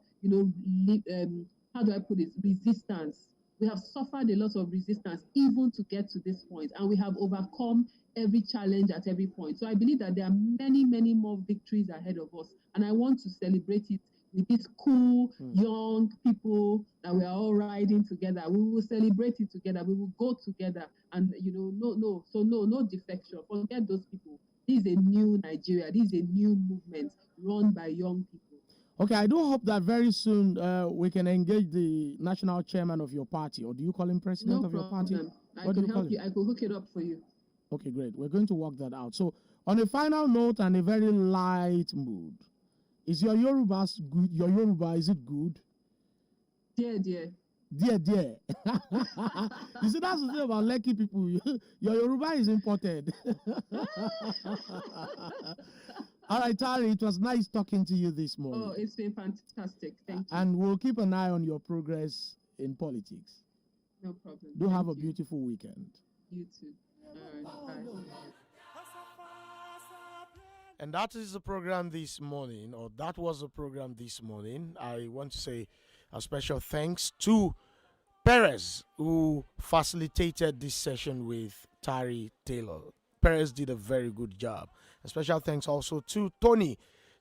how do I put it, resistance. We have suffered a lot of resistance even to get to this point, and we have overcome every challenge at every point. So I believe that there are many, many more victories ahead of us, and I want to celebrate it with these cool, young people that we are all riding together. We will celebrate it together. We will go together, and no defection. Forget those people. This is a new Nigeria. This is a new movement run by young people. Okay, I do hope that very soon we can engage the national chairman of your party, or do you call him president of your party? I could help you. I could hook it up for you. Okay, great. We're going to work that out. So, on a final note and a very light mood, is your Yoruba good? Your Yoruba, is it good? Dear. You see, that's the thing about lucky people. Your Yoruba is imported. All right, Tari, it was nice talking to you this morning. Oh, it's been fantastic. Thank you. And we'll keep an eye on your progress in politics. No problem. Do have a beautiful weekend. You too. All right, bye. And that is the program this morning, or that was the program this morning. I want to say a special thanks to Perez, who facilitated this session with Tari Taylor. Perez did a very good job. A special thanks also to Tony.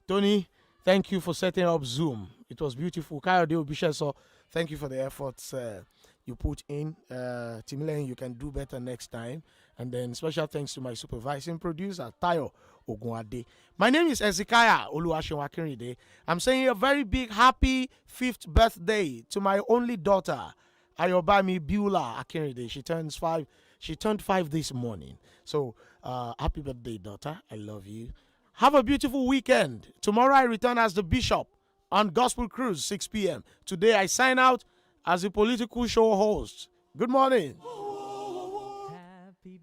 Tony, thank you for setting up Zoom. It was beautiful. Kayode Obisheso, thank you for the efforts you put in. Timilen, you can do better next time. And then special thanks to my supervising producer, Tayo Ogunade. My name is HEZEKIAH OLUWASEUN AKINRINDE. I'm saying a very big happy 5th birthday to my only daughter, Ayobami Beulah Akinrinde. She turned 5 this morning. So happy birthday, daughter. I love you. Have a beautiful weekend. Tomorrow I return as the Bishop on Gospel Cruise, 6 p.m. Today I sign out as the political show host. Good morning.